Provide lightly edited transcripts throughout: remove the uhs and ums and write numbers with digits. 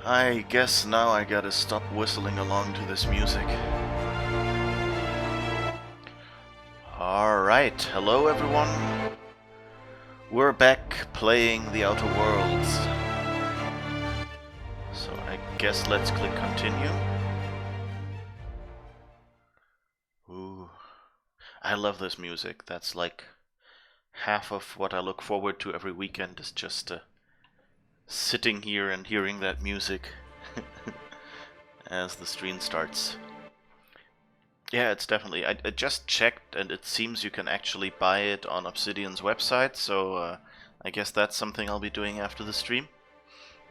I guess now I gotta stop whistling along to this music. Alright, hello everyone. We're back playing the Outer Worlds. So I guess let's click continue. Ooh, I love this music. That's like half of what I look forward to every weekend is just sitting here and hearing that music as the stream starts. Yeah, it's definitely. I just checked, and it seems you can actually buy it on Obsidian's website, so I guess that's something I'll be doing after the stream.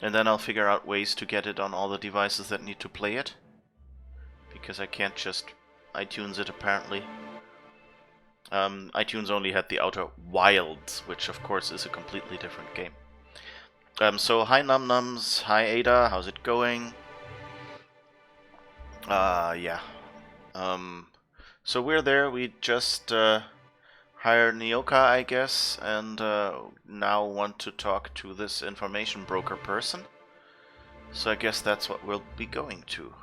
And then I'll figure out ways to get it on all the devices that need to play it. Because I can't just iTunes it, apparently. iTunes only had the Outer Wilds, which of course is a completely different game. So hi Num-Nums, hi Ada, how's it going? Yeah. So we're there, we just hired Nyoka, I guess, and now want to talk to this information broker person. So I guess that's what we'll be going to.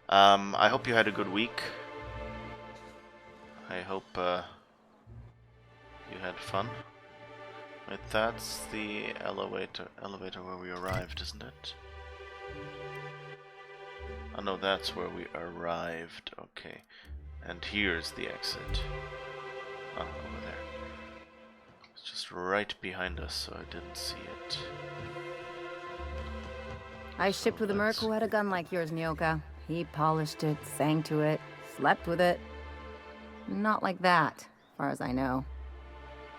I hope you had a good week. I hope you had fun. Wait, that's the elevator where we arrived, isn't it? Oh no, that's where we arrived. Okay. And here's the exit. Oh, over there. It's just right behind us, so I didn't see it. I shipped with a merc who had a gun like yours, Nyoka. He polished it, sang to it, slept with it. Not like that, as far as I know.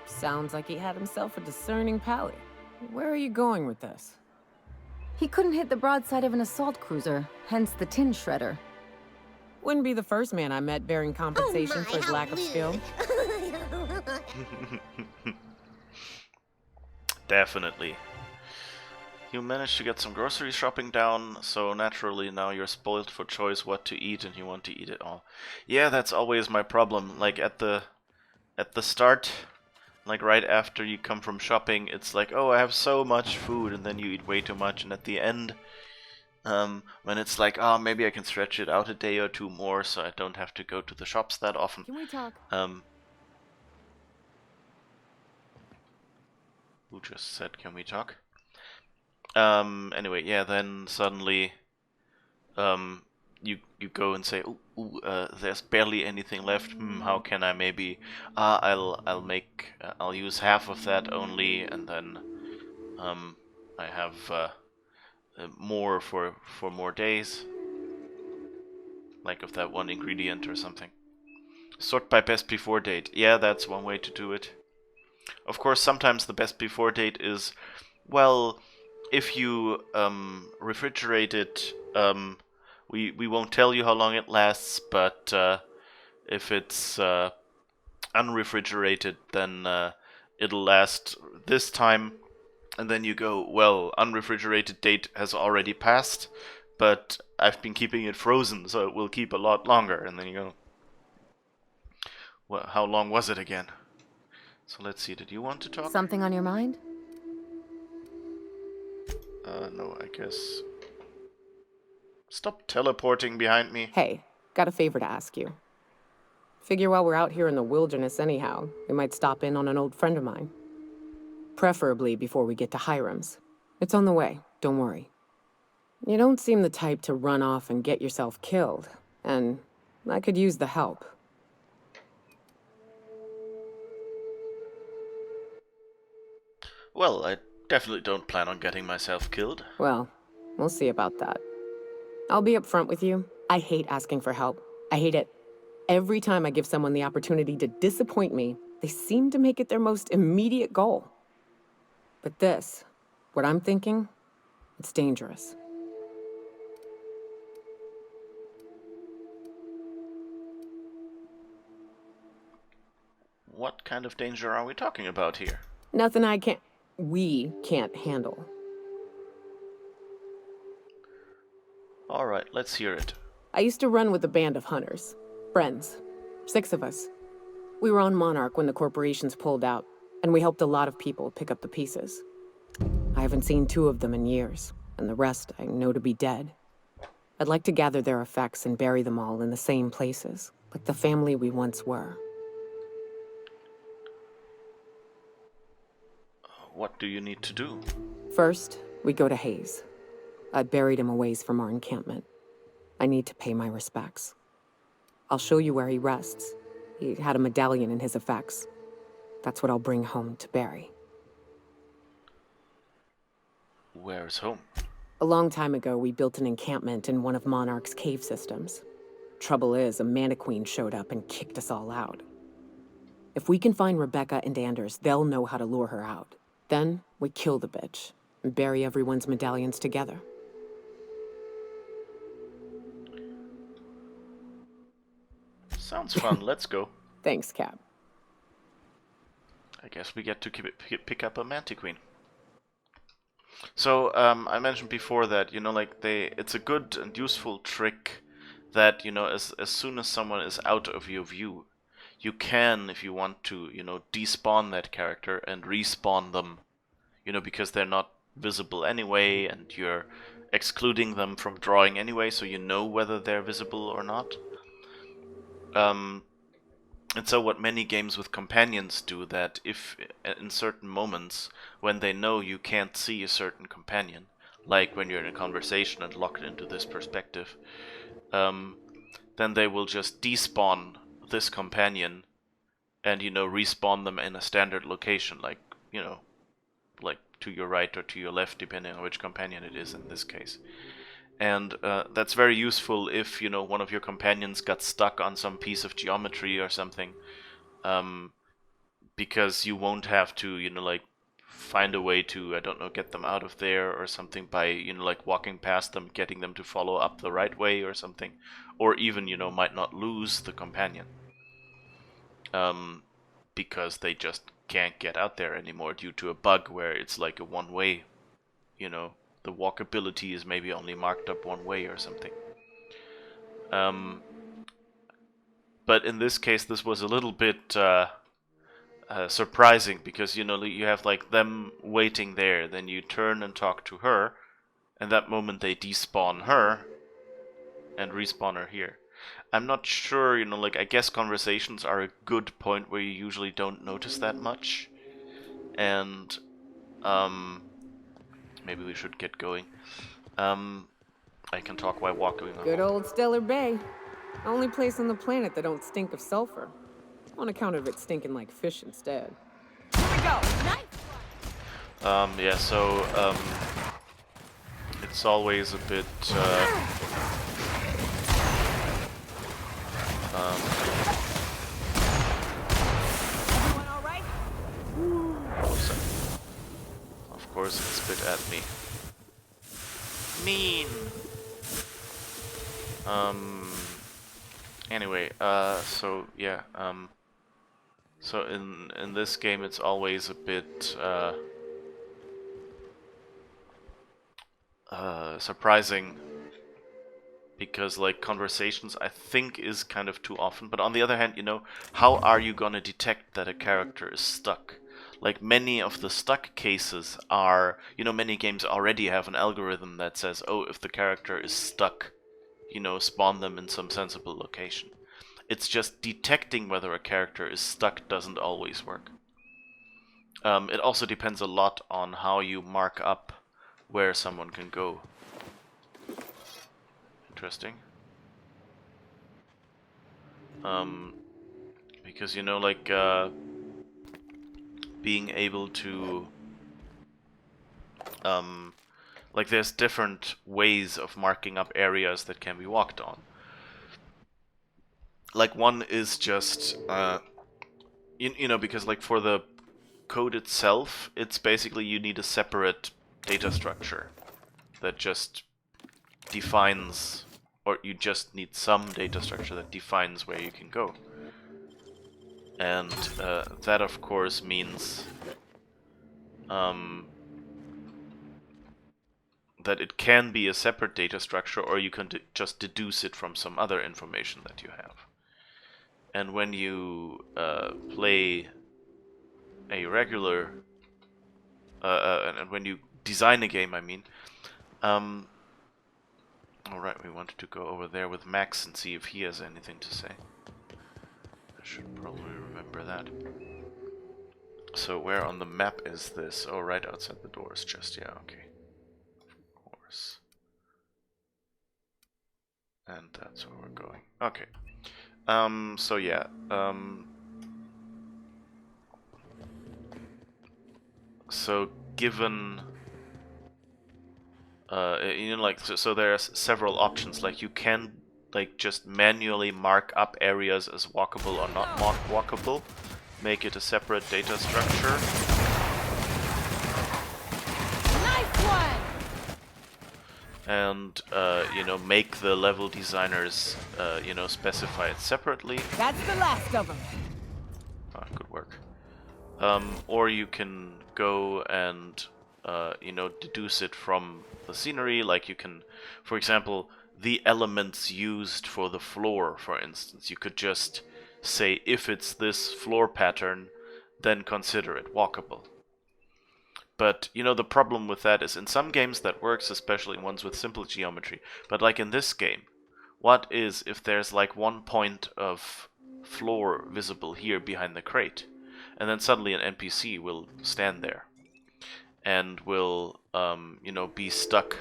Sounds like he had himself a discerning palate. Where are you going with this? He couldn't hit the broadside of an assault cruiser, hence the tin shredder. Wouldn't be the first man I met bearing compensation for his lack of skill. Definitely. You managed to get some grocery shopping down, so naturally now you're spoiled for choice what to eat and you want to eat it all. Yeah, that's always my problem. Like at the start, like right after you come from shopping, it's like, oh, I have so much food, and then you eat way too much, and at the end, when it's like, oh, maybe I can stretch it out a day or two more so I don't have to go to the shops that often. Can we talk? Who just said, can we talk? Anyway, yeah, then suddenly, you go and say, there's barely anything left. How can I maybe? I'll use half of that only, and then, I have more for more days, like of that one ingredient or something. Sort by best before date. Yeah, that's one way to do it. Of course, sometimes the best before date is, well, if you refrigerate it, we won't tell you how long it lasts, but if it's unrefrigerated, then it'll last this time. And then you go, well, unrefrigerated date has already passed, but I've been keeping it frozen, so it will keep a lot longer. And then you go, well, how long was it again? So let's see, did you want to talk? Something on your mind? No, I guess. Stop teleporting behind me. Hey, got a favor to ask you. Figure while we're out here in the wilderness anyhow, we might stop in on an old friend of mine. Preferably before we get to Hiram's. It's on the way, don't worry. You don't seem the type to run off and get yourself killed, and I could use the help. Well, I definitely don't plan on getting myself killed. Well, we'll see about that. I'll be upfront with you. I hate asking for help. I hate it. Every time I give someone the opportunity to disappoint me, they seem to make it their most immediate goal. But this, what I'm thinking, it's dangerous. What kind of danger are we talking about here? Nothing we can't handle. Alright, let's hear it. I used to run with a band of hunters. Friends. 6 of us. We were on Monarch when the corporations pulled out, and we helped a lot of people pick up the pieces. I haven't seen 2 of them in years. and the rest I know to be dead. I'd like to gather their effects and bury them all in the same places, like the family we once were. What do you need to do? First, we go to Hayes. I buried him a ways from our encampment. I need to pay my respects. I'll show you where he rests. He had a medallion in his effects. That's what I'll bring home to Barry. Where's home? A long time ago, we built an encampment in one of Monarch's cave systems. Trouble is, a Manta Queen showed up and kicked us all out. If we can find Rebecca and Anders, they'll know how to lure her out. Then, we kill the bitch and bury everyone's medallions together. Sounds fun. Let's go. Thanks, Cap. I guess we get to pick up a Manta Queen. So, I mentioned before that, you know, like, it's a good and useful trick that, you know, as soon as someone is out of your view, you can, if you want to, you know, despawn that character and respawn them, you know, because they're not visible anyway, and you're excluding them from drawing anyway, so you know whether they're visible or not. And so what many games with companions do, that if in certain moments when they know you can't see a certain companion, like when you're in a conversation and locked into this perspective, then they will just despawn this companion and, you know, respawn them in a standard location, like, you know, like to your right or to your left, depending on which companion it is in this case. And that's very useful if, you know, one of your companions got stuck on some piece of geometry or something, because you won't have to, you know, like, find a way to, I don't know, get them out of there or something by, you know, like, walking past them, getting them to follow up the right way or something, or even, you know, might not lose the companion, because they just can't get out there anymore due to a bug where it's like a one-way, you know, the walkability is maybe only marked up one way or something. But in this case, this was a little bit surprising, because, you know, you have like them waiting there, then you turn and talk to her, and that moment they despawn her and respawn her here. I'm not sure, you know, like, I guess conversations are a good point where you usually don't notice that much, and maybe we should get going. I can talk while walking along. Good old Stellar Bay. Only place on the planet that don't stink of sulfur. On account of it stinking like fish instead. Here we go! Nice! Yeah, so, it's always a bit, Everyone alright? of course it spit at me. Mean! Anyway, so, yeah, so in this game it's always a bit, surprising, because, like, conversations, I think, is kind of too often. But on the other hand, you know, how are you gonna detect that a character is stuck? Like, many of the stuck cases are, you know, many games already have an algorithm that says, oh, if the character is stuck, you know, spawn them in some sensible location. It's just detecting whether a character is stuck doesn't always work. It also depends a lot on how you mark up where someone can go. Interesting. Because, you know, like, being able to, like, there's different ways of marking up areas that can be walked on. Like, one is just, you know, because, like, for the code itself, it's basically you need a separate data structure that just defines, or you just need some data structure that defines where you can go. And that, of course, means that it can be a separate data structure, or you can just deduce it from some other information that you have. And when you play a regular, and when you design a game, I mean, Alright, we wanted to go over there with Max and see if he has anything to say. I should probably remember that. So where on the map is this? Oh, right outside the doors just, yeah, okay. Of course. And that's where we're going. Okay. So yeah, so given you know, like, so there's several options. Like, you can like just manually mark up areas as walkable or not walkable, make it a separate data structure. Nice one! And you know, make the level designers you know, specify it separately. That's the last of them. Ah, good work. Or you can go and you know, deduce it from the scenery. Like, you can, for example, the elements used for the floor, for instance, you could just say, if it's this floor pattern, then consider it walkable. But, you know, the problem with that is in some games that works, especially ones with simple geometry. But like in this game, what is if there's like one point of floor visible here behind the crate, and then suddenly an NPC will stand there and will, you know, be stuck.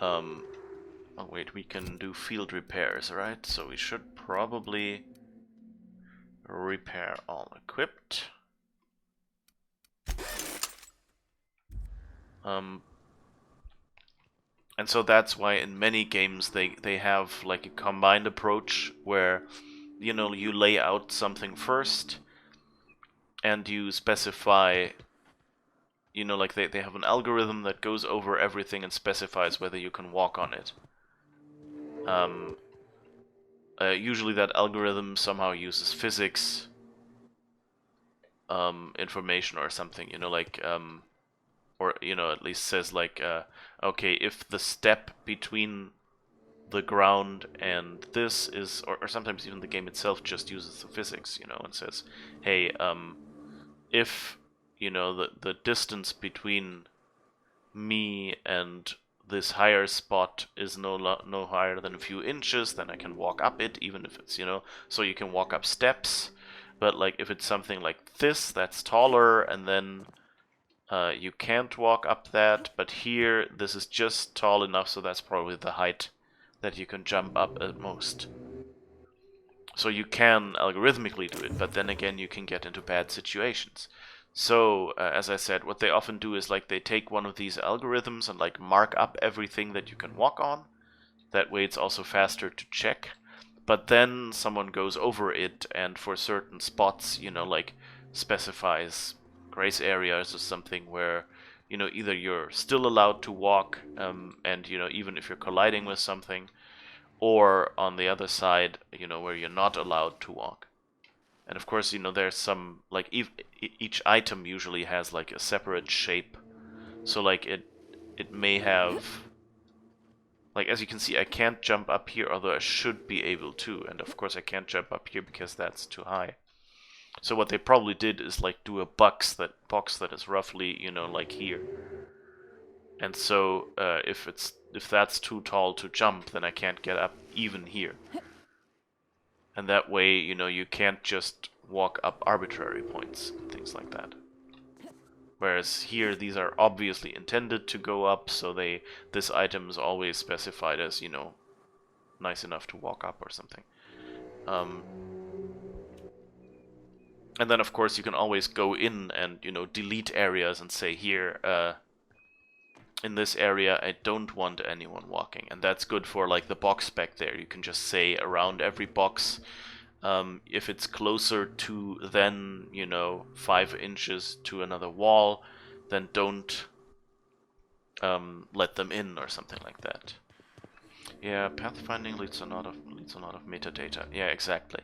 Oh wait, we can do field repairs, right? So we should probably repair all equipped. And so that's why in many games they have like a combined approach where, you know, you lay out something first and you specify, you know, like they have an algorithm that goes over everything and specifies whether you can walk on it. Usually that algorithm somehow uses physics information or something, you know, like or, you know, at least says like okay, if the step between the ground and this is, or sometimes even the game itself just uses the physics, you know, and says, hey, if, you know, the distance between me and this higher spot is no higher than a few inches, then I can walk up it, even if it's, you know, so you can walk up steps. But like if it's something like this that's taller, and then you can't walk up that, but here this is just tall enough, so that's probably the height that you can jump up at most. So you can algorithmically do it, but then again you can get into bad situations. So as I said, what they often do is like they take one of these algorithms and like mark up everything that you can walk on. That way it's also faster to check. But then someone goes over it and for certain spots, you know, like specifies grace areas or something where, you know, either you're still allowed to walk, and, you know, even if you're colliding with something, or on the other side, you know, where you're not allowed to walk. And of course, you know, there's some, like, each item usually has like a separate shape. So like it may have, like, as you can see, I can't jump up here, although I should be able to. And of course I can't jump up here because that's too high. So what they probably did is like do a box that is roughly, you know, like here. And so if that's too tall to jump, then I can't get up even here. And that way, you know, you can't just walk up arbitrary points and things like that. Whereas here, these are obviously intended to go up, so this item is always specified as, you know, nice enough to walk up or something. And then, of course, you can always go in and, you know, delete areas and say, here, in this area, I don't want anyone walking. And that's good for, like, the box back there. You can just say around every box, if it's closer to then, you know, 5 inches to another wall, then don't let them in or something like that. Yeah, pathfinding leads a lot of metadata. Yeah, exactly.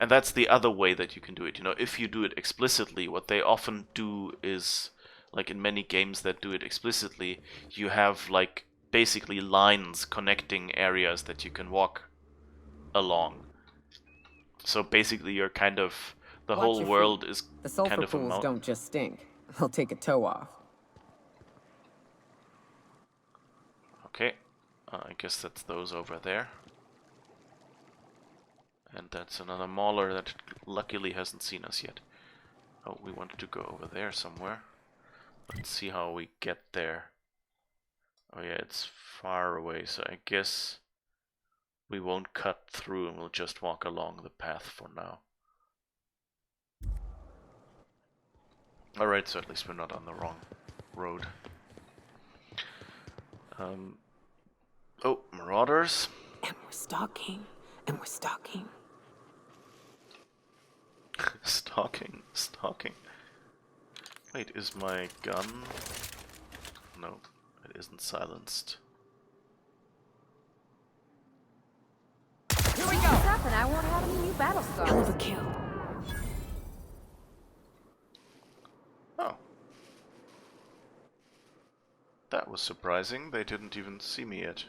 And that's the other way that you can do it. You know, if you do it explicitly, what they often do is, like in many games that do it explicitly, you have like basically lines connecting areas that you can walk along. So basically you're kind of, the Watch whole your world feet. is The sulfur kind of a pools mountain. don't just stink. They'll take a toe off. Okay, I guess that's those over there. And that's another mauler that luckily hasn't seen us yet. Oh, we wanted to go over there somewhere. Let's see how we get there. Oh yeah, it's far away, so I guess we won't cut through and we'll just walk along the path for now. Alright, so at least we're not on the wrong road. Oh, marauders. And we're stalking. And we're stalking. Stalking. Wait, is my gun... No, it isn't silenced. Here we go! What's up, and I won't have any new battle scars. Hell of a kill. Oh. That was surprising. They didn't even see me yet.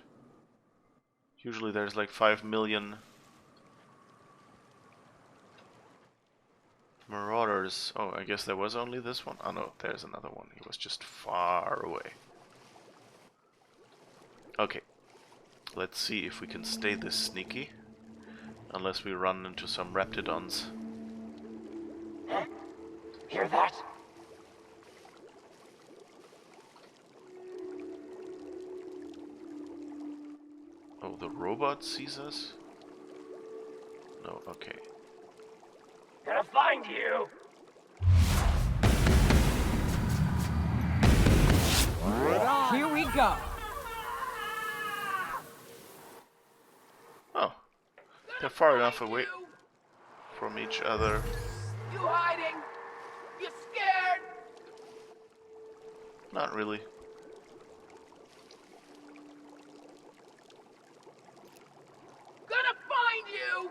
Usually there's like 5 million marauders. Oh, I guess there was only this one. Oh no, there's another one. He was just far away. Okay. Let's see if we can stay this sneaky. Unless we run into some raptidons. Hear that? Oh, the robot sees us? No, okay. Gonna find you! Here we go. Oh. They're far enough away from each other. You hiding? You scared? Not really. Gonna find you!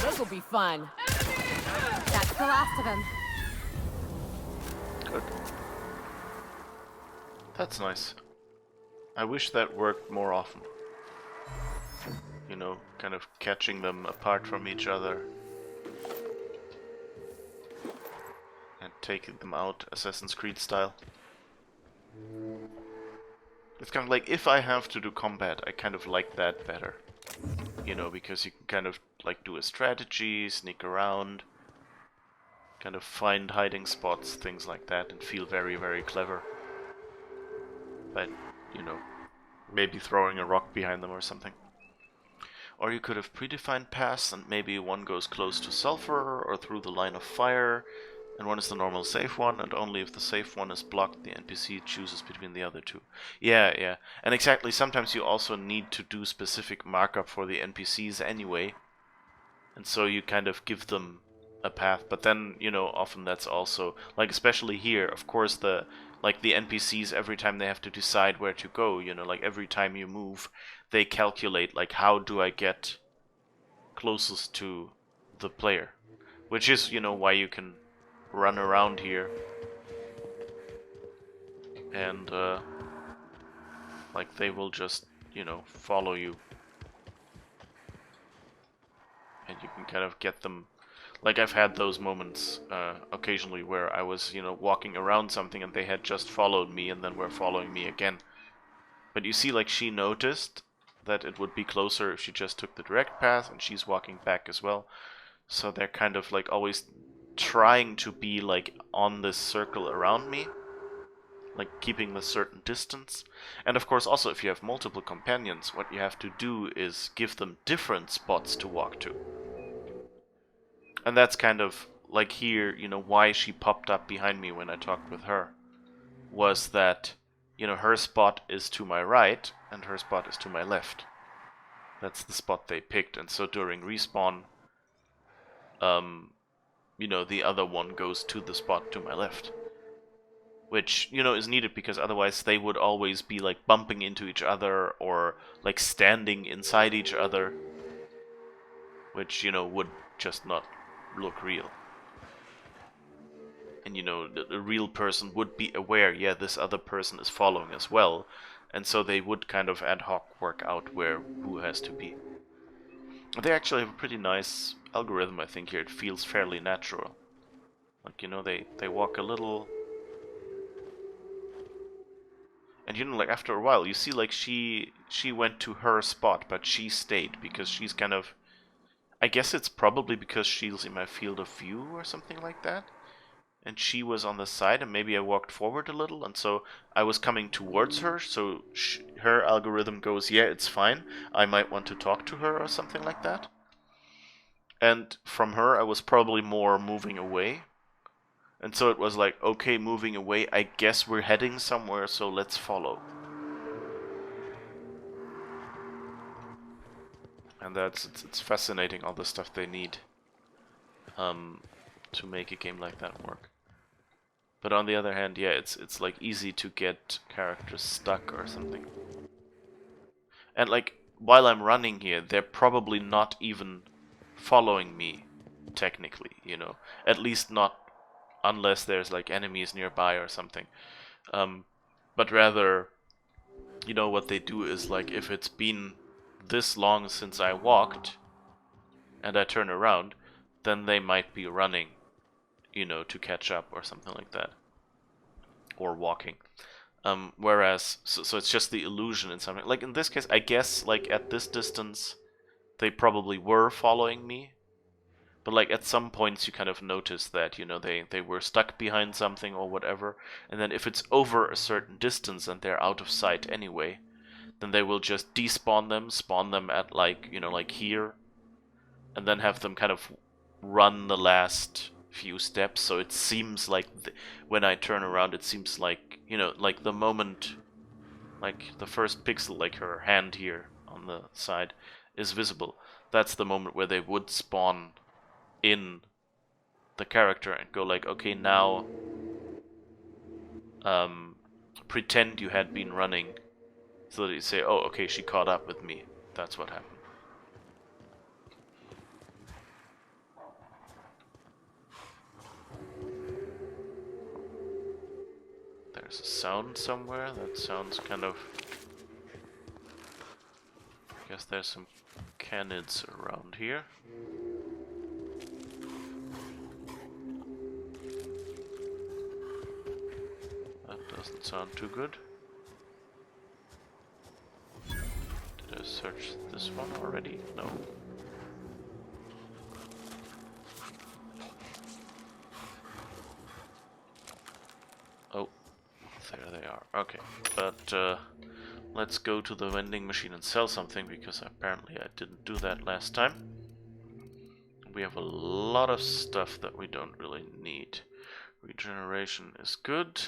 This'll be fun. That's the last of him. Good. That's nice. I wish that worked more often. You know, kind of catching them apart from each other. And taking them out, Assassin's Creed style. It's kind of like, if I have to do combat, I kind of like that better. You know, because you can kind of like do a strategy, sneak around, kind of find hiding spots, things like that, and feel very, very clever. But, you know, maybe throwing a rock behind them or something. Or you could have predefined paths, and maybe one goes close to sulfur or through the line of fire, and one is the normal safe one, and only if the safe one is blocked, the NPC chooses between the other two. Yeah. And exactly, sometimes you also need to do specific markup for the NPCs anyway, and so you kind of give them a path, but then, you know, often that's also, like, especially here, of course, the NPCs, every time they have to decide where to go, you know, like, every time you move, they calculate, like, how do I get closest to the player? Which is, you know, why you can run around here and, like, they will just, you know, follow you. And you can kind of get them. Like, I've had those moments occasionally where I was, you know, walking around something and they had just followed me and then were following me again. But you see, like, she noticed that it would be closer if she just took the direct path, and she's walking back as well. So they're kind of, like, always trying to be, like, on this circle around me. Like, keeping a certain distance. And of course, also, if you have multiple companions, what you have to do is give them different spots to walk to. And that's kind of, like here, you know, why she popped up behind me when I talked with her. Was that, you know, her spot is to my right, and her spot is to my left. That's the spot they picked, and so during respawn, you know, the other one goes to the spot to my left. Which, you know, is needed because otherwise they would always be, like, bumping into each other, or, like, standing inside each other. Which, you know, would just not look real. And, you know, the real person would be aware, yeah, this other person is following as well, and so they would kind of ad hoc work out who has to be. They actually have a pretty nice algorithm, I think, here. It feels fairly natural. Like, you know, they walk a little, And you know, like after a while, you see like she went to her spot, but she stayed because she's kind of. I guess it's probably because she's in my field of view or something like that. And she was on the side, and maybe I walked forward a little, and so I was coming towards her, so her algorithm goes, yeah, it's fine, I might want to talk to her or something like that. And from her, I was probably more moving away. And so it was like, okay, moving away, I guess we're heading somewhere, so let's follow. And it's fascinating, all the stuff they need to make a game like that work. But on the other hand, yeah, it's like easy to get characters stuck or something. And like while I'm running here, they're probably not even following me technically, you know. At least not unless there's like enemies nearby or something. But rather, you know, what they do is like if it's been this long since I walked and I turn around, then they might be running, you know, to catch up or something like that. Or walking. Whereas, so it's just the illusion in something. Like in this case, I guess, like at this distance, they probably were following me. But like at some points you kind of notice that, you know, they were stuck behind something or whatever. And then if it's over a certain distance and they're out of sight anyway, then they will just despawn them, spawn them at like, you know, like here. And then have them kind of run the last few steps, so it seems like when I turn around, it seems like, you know, like the moment, like the first pixel, like her hand here on the side is visible. That's the moment where they would spawn in the character and go like, okay, now pretend you had been running, so that you say, oh, okay, she caught up with me. That's what happened. There's a sound somewhere. That sounds kind of... I guess there's some canids around here. That doesn't sound too good. Did I search this one already? No. Oh. There they are. Okay, but let's go to the vending machine and sell something, because apparently I didn't do that last time. We have a lot of stuff that we don't really need. Regeneration is good.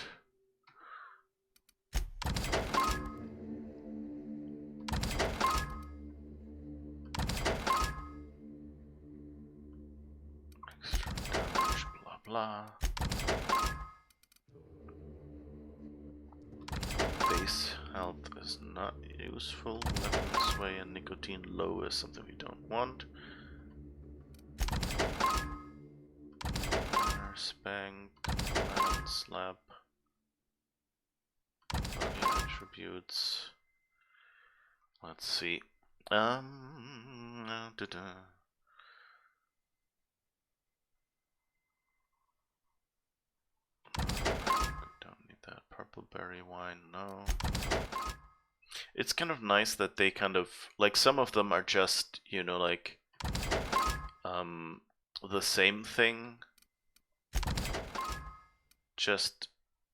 Extra damage, blah blah. Base health is not useful. Weapon sway and nicotine low is something we don't want. Spank, lemon slap, body attributes. Let's see. Don't need that. Purple berry wine, no. It's kind of nice that they kind of, like, some of them are just, you know, like, the same thing, just,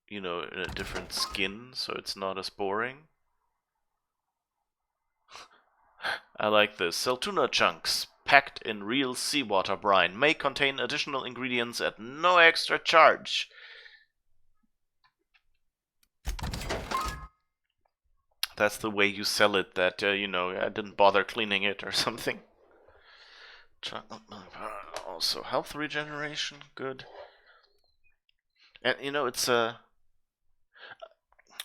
you know, in a different skin, so it's not as boring. I like this. Sell tuna chunks, packed in real seawater brine, may contain additional ingredients at no extra charge. That's the way you sell it, that, you know, I didn't bother cleaning it or something. Also, health regeneration, good. And, you know, it's I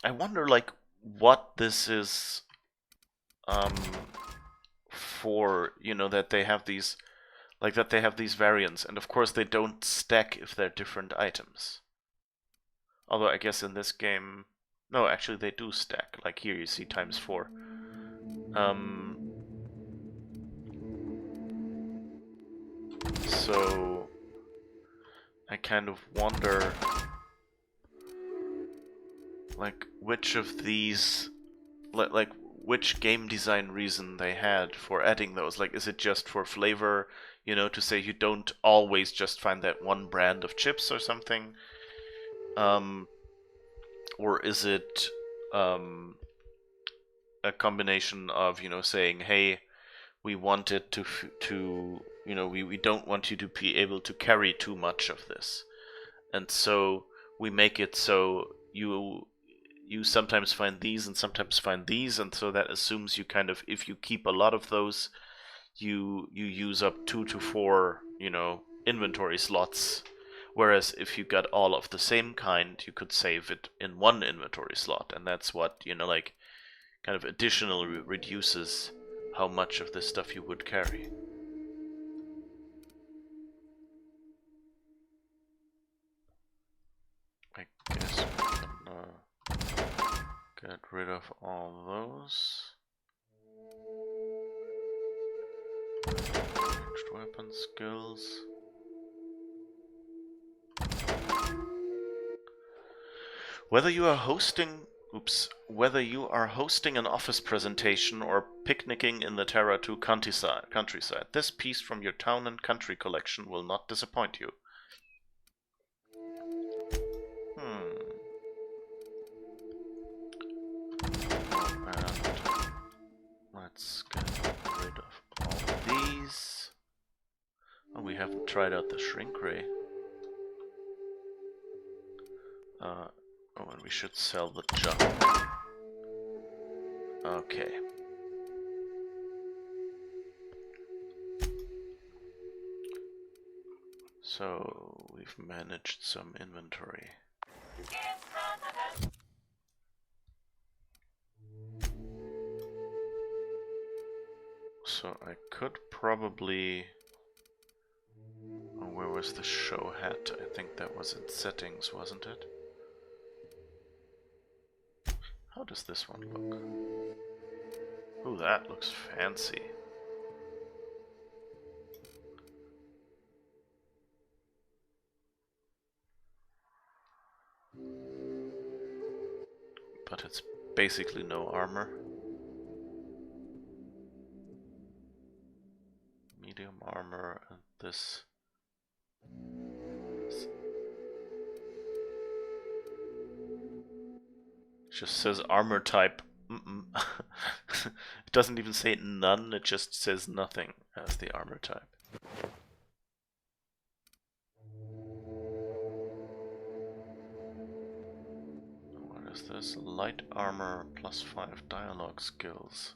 wonder, like, what this is, for, you know, that they have these, like, that they have these variants. And, of course, they don't stack if they're different items. Although, I guess in this game... No, actually, they do stack. Like, here you see ×4. So I kind of wonder, like which of these, like which game design reason they had for adding those. Like, is it just for flavor, you know, to say you don't always just find that one brand of chips or something? Or is it a combination of, you know, saying, hey, we want it to you know, we don't want you to be able to carry too much of this, and so we make it so you sometimes find these and sometimes find these, and so that assumes you kind of, if you keep a lot of those, you use up 2 to 4, you know, inventory slots. Whereas if you got all of the same kind, you could save it in one inventory slot, and that's what, you know, like, kind of additionally reduces how much of this stuff you would carry. I guess we can get rid of all those. Ranged weapon skills. Whether you are hosting an office presentation or picnicking in the Terra 2 countryside, this piece from your town and country collection will not disappoint you. And let's get rid of all these. Oh, we haven't tried out the shrink ray. Oh, and we should sell the junk. Okay. So, we've managed some inventory. So I could probably... Oh, where was the show hat? I think that was in settings, wasn't it? How does this one look? Ooh, that looks fancy. But it's basically no armor. Medium armor, and this... just says armor type. It doesn't even say none, it just says nothing as the armor type. What is this? Light armor plus 5 dialogue skills.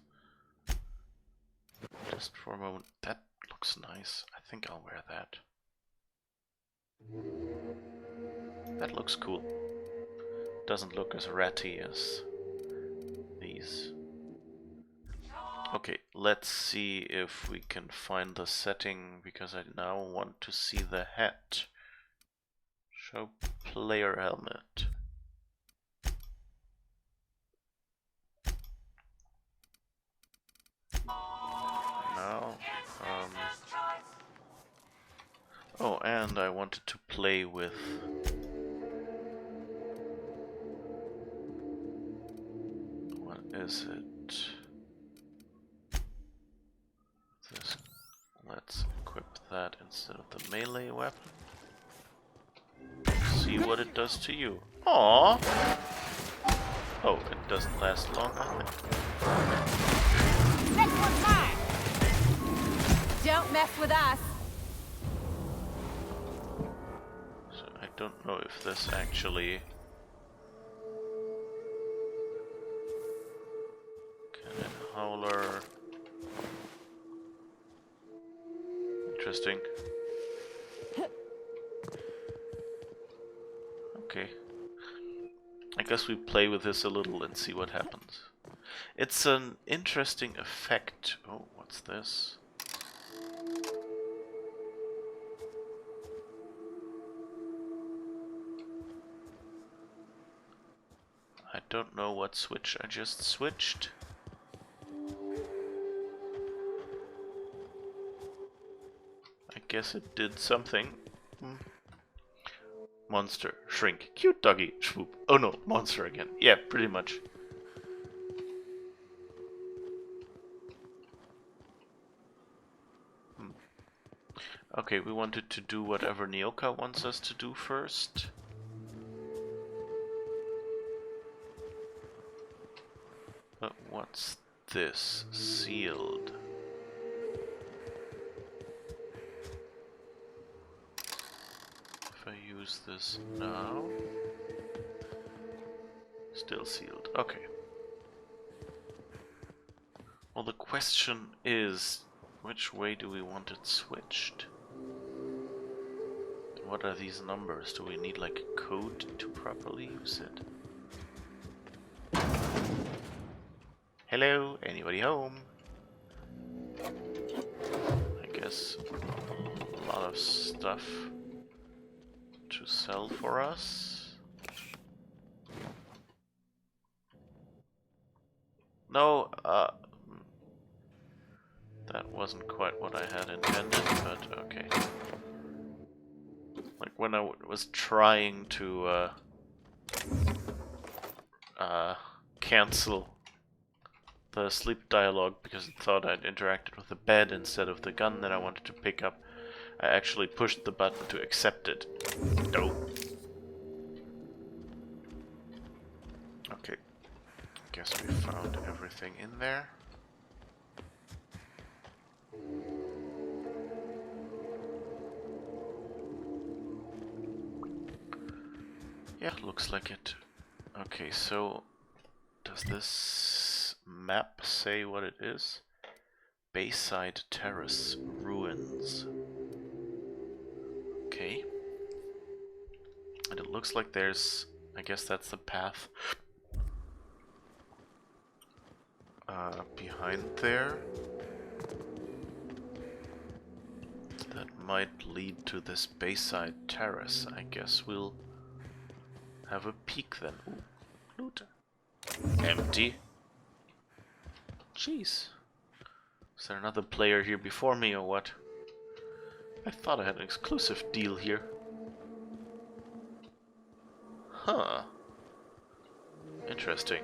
Just for a moment. That looks nice. I think I'll wear that. That looks cool. Doesn't look as ratty as these. Okay, let's see if we can find the setting, because I now want to see the hat. Show player helmet. Now, oh, and I wanted to play with what is it? This. Let's equip that instead of the melee weapon. See what it does to you. Aww. Oh, it doesn't last long, I think. Next one's mine. Don't mess with us. So I don't know if this actually... Cannon howler. Interesting. Okay. I guess we play with this a little and see what happens. It's an interesting effect. Oh, what's this? I don't know what switch I just switched. I guess it did something. monster, shrink, cute doggy, swoop. Oh no, monster again. Yeah, pretty much. Okay, we wanted to do whatever Nyoka wants us to do first. But what's this? Sealed. If I use this now... Still sealed. Okay. Well, the question is, which way do we want it switched? What are these numbers? Do we need like a code to properly use it? Hello? Anybody home? I guess a lot of stuff to sell for us. No, that wasn't quite what I had intended, but okay. Like when I was trying to cancel the sleep dialogue because it thought I'd interacted with the bed instead of the gun that I wanted to pick up, I actually pushed the button to accept it. No. Okay. Guess we found everything in there. Yeah, looks like it. Okay, so does this map say what it is? Bayside Terrace ruins. Okay. And it looks like there's, I guess that's the path behind there. That might lead to this Bayside Terrace. I guess we'll have a peek then. Ooh, loot. Empty. Jeez. Is there another player here before me or what? I thought I had an exclusive deal here. Huh. Interesting.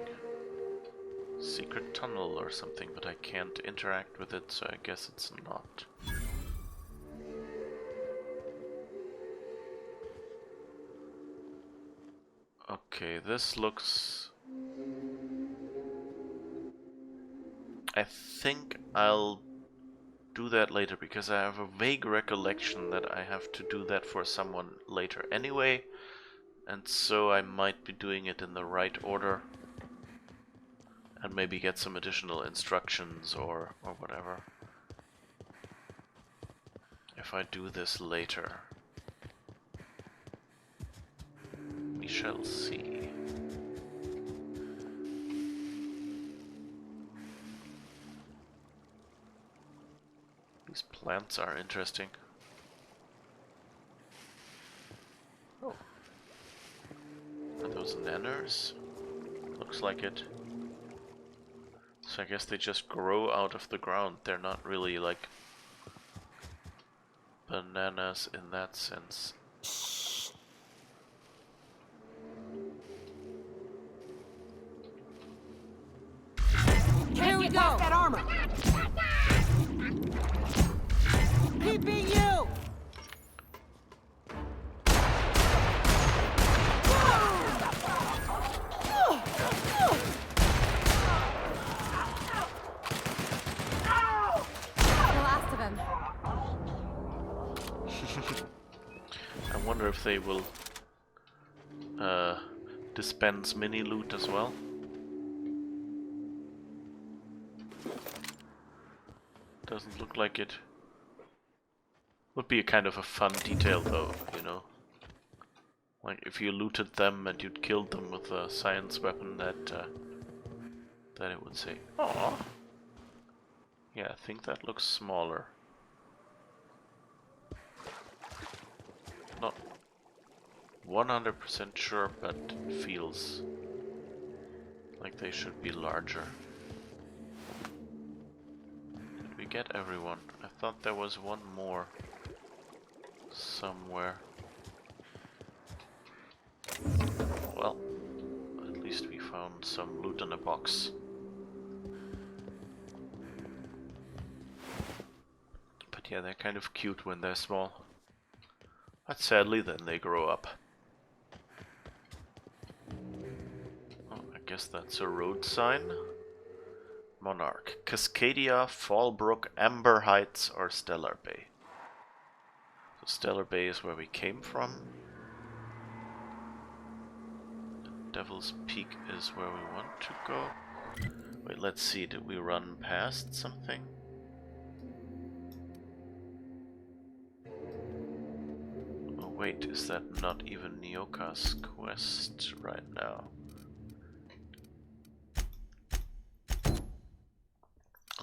Secret tunnel or something, but I can't interact with it, so I guess it's not. Okay, this looks... I think I'll do that later, because I have a vague recollection that I have to do that for someone later anyway, and so I might be doing it in the right order, and maybe get some additional instructions or whatever, if I do this later. We shall see. These plants are interesting. Oh. Are those nanners? Looks like it. So I guess they just grow out of the ground. They're not really like bananas in that sense. Here we go! That armor! Keeping you! The last of him. I wonder if they will dispense mini loot as well. Doesn't look like it. Would be a kind of a fun detail though, you know. Like if you looted them and you'd killed them with a science weapon, that it would say, "Aww." Yeah, I think that looks smaller. Not 100% sure, but feels like they should be larger. Did we get everyone? I thought there was one more somewhere. well, at least we found some loot in a box. But yeah, they're kind of cute when they're small. But sadly, then they grow up. Oh, I guess that's a road sign. Monarch, Cascadia, Fallbrook, Amber Heights, or Stellar Bay. So Stellar Bay is where we came from. Devil's Peak is where we want to go. Wait, let's see, did we run past something? Oh wait, is that not even Nyoka's quest right now?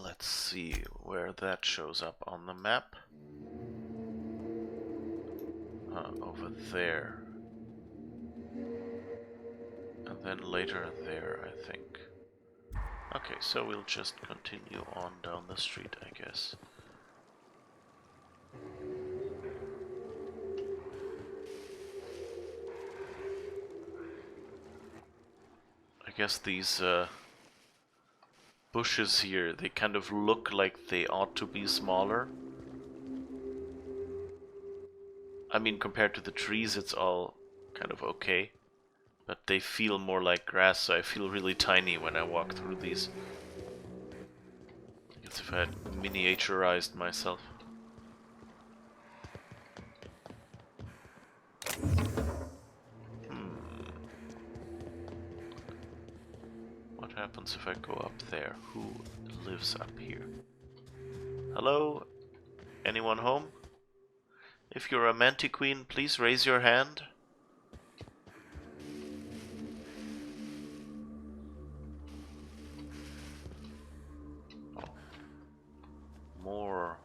Let's see where that shows up on the map. Over there. And then later there, I think. Okay, so we'll just continue on down the street, I guess. I guess these bushes here, they kind of look like they ought to be smaller. I mean, compared to the trees, it's all kind of okay. But they feel more like grass, so I feel really tiny when I walk through these. It's if I had miniaturized myself. What happens if I go up there? Who lives up here? Hello? Anyone home? If you're a Manta Queen, please raise your hand. Oh. More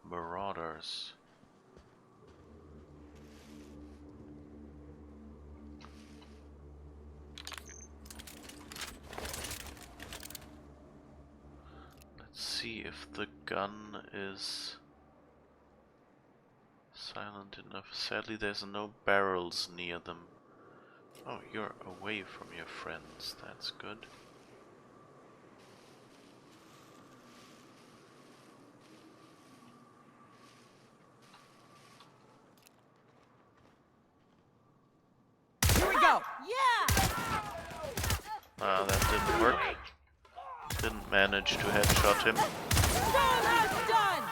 marauders. Let's see if the gun is silent enough. Sadly, there's no barrels near them. Oh, you're away from your friends. That's good. Here we go! Yeah! Ah, that didn't work. Didn't manage to headshot him. Done!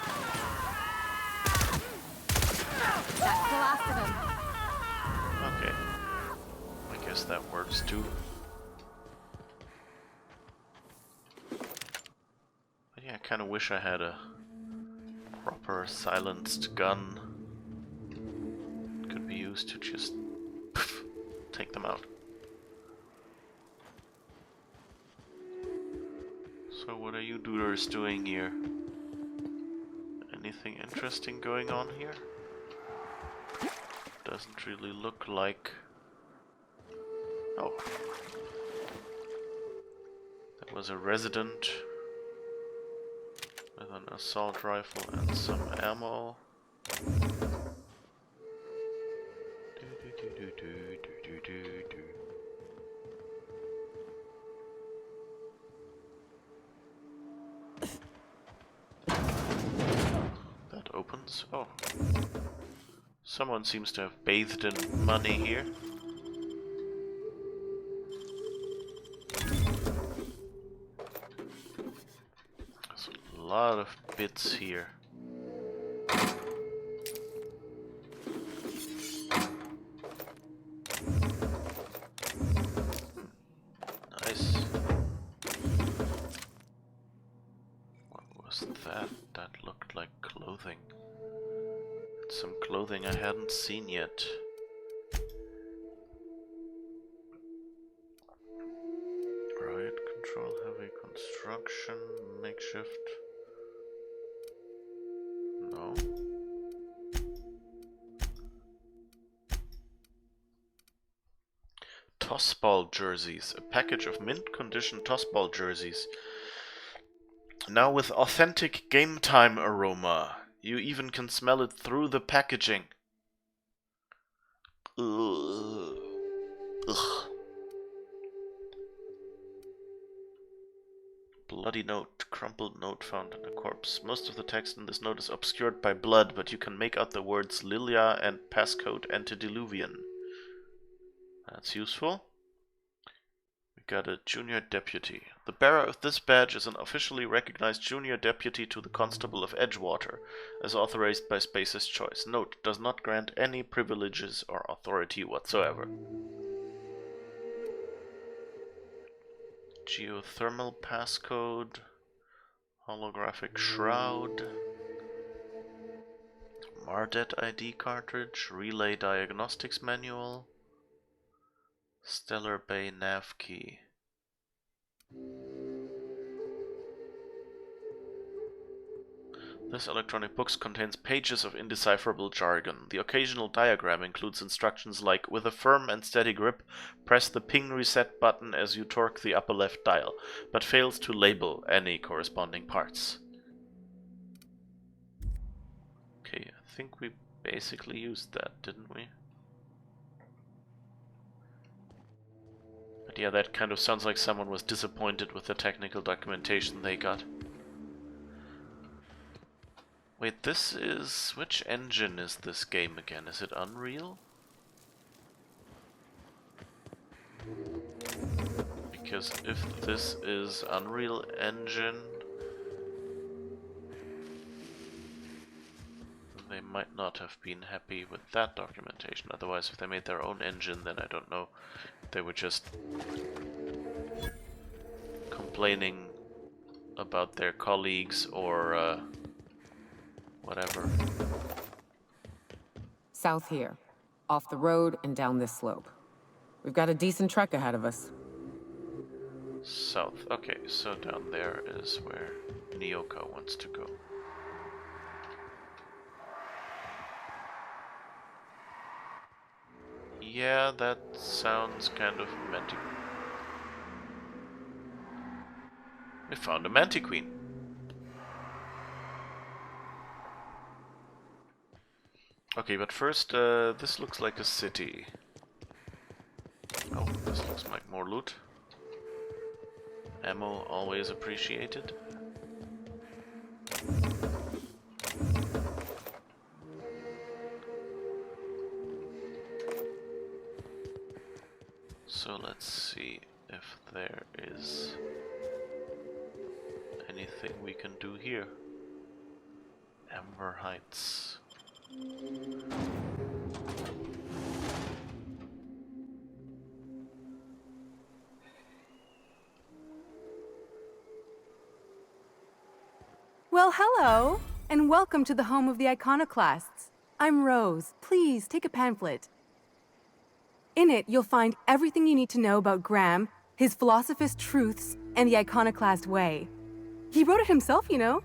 That's the last of him. Okay. I guess that works too. But yeah, I kind of wish I had a proper silenced gun. Could be used to just take them out. So what are you doers doing here? Anything interesting going on here? Doesn't really look like... Oh. There was a resident with an assault rifle and some ammo. That opens. Oh. Someone seems to have bathed in money here. There's a lot of bits here. Nice. What was that? That looked like clothing. Some clothing I hadn't seen yet. Riot control, heavy construction, makeshift. No. Tossball jerseys. A package of mint condition tossball jerseys. Now with authentic game time aroma. You even can smell it through the packaging. Ugh. bloody note, crumpled note found in a corpse. Most of the text in this note is obscured by blood, but you can make out the words Lilia and passcode antediluvian. That's useful. We got a junior deputy. The bearer of this badge is an officially recognized junior deputy to the Constable of Edgewater, as authorized by Spaace's choice. Note, does not grant any privileges or authority whatsoever. Geothermal passcode, holographic shroud, Mardet ID cartridge, relay diagnostics manual, Stellar Bay nav key. This electronic book contains pages of indecipherable jargon. The occasional diagram includes instructions like, with a firm and steady grip, press the ping reset button as you torque the upper left dial, but fails to label any corresponding parts. Okay, I think we basically used that, didn't we? But yeah, that kind of sounds like someone was disappointed with the technical documentation they got. Wait, this is... which engine is this game again? Is it Unreal? Because if this is Unreal Engine, they might not have been happy with that documentation. Otherwise, if they made their own engine, then I don't know. They were just complaining about their colleagues or whatever. South here. Off the road and down this slope. We've got a decent trek ahead of us. South. Okay, so down there is where Nyoka wants to go. Yeah, that sounds kind of romantic. We found a Manta Queen. Okay, but first, this looks like a city. Oh, this looks like more loot. Ammo, always appreciated. So let's see if there is anything we can do here. Amber Heights. Well, hello, and welcome to the home of the Iconoclasts. I'm Rose. Please, take a pamphlet. In it, you'll find everything you need to know about Graham, his philosophist truths, and the Iconoclast way. He wrote it himself, you know.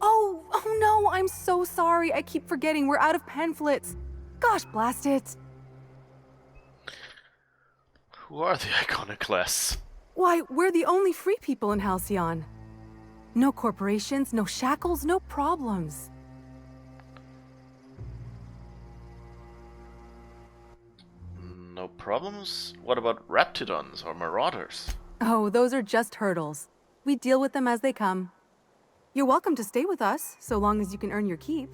Oh no, I'm so sorry. I keep forgetting we're out of pamphlets. Gosh, blast it. Who are the Iconoclasts? Why, we're the only free people in Halcyon. No corporations, no shackles, no problems. No problems? What about Raptidons or Marauders? Oh, those are just hurdles. We deal with them as they come. You're welcome to stay with us, so long as you can earn your keep.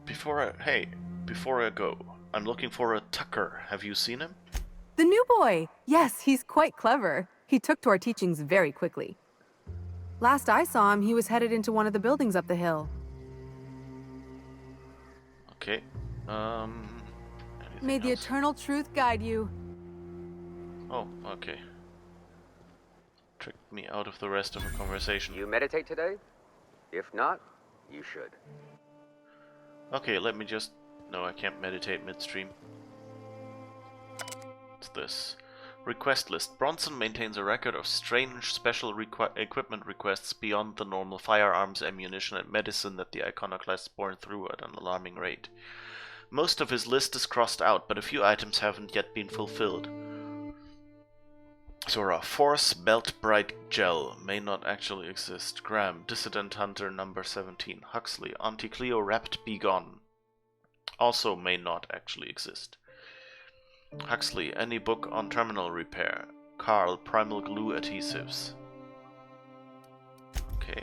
Before I go, I'm looking for a Tucker. Have you seen him? The new boy! Yes, he's quite clever. He took to our teachings very quickly. Last I saw him, he was headed into one of the buildings up the hill. Okay. May the else? eternal truth guide you. Oh, okay. Tricked me out of the rest of the conversation. You meditate today? If not, you should. Okay, let me just... No, I can't meditate midstream. What's this? Request list. Bronson maintains a record of strange special equipment requests beyond the normal firearms, ammunition, and medicine that the Iconoclasts born through at an alarming rate. Most of his list is crossed out, but a few items haven't yet been fulfilled. Zora, Force Melt Bright Gel may not actually exist. Graham, Dissident Hunter number 17. Huxley, Auntie Cleo Wrapped Begone. also may not actually exist. Huxley, any book on terminal repair. Carl, primal glue adhesives. Okay.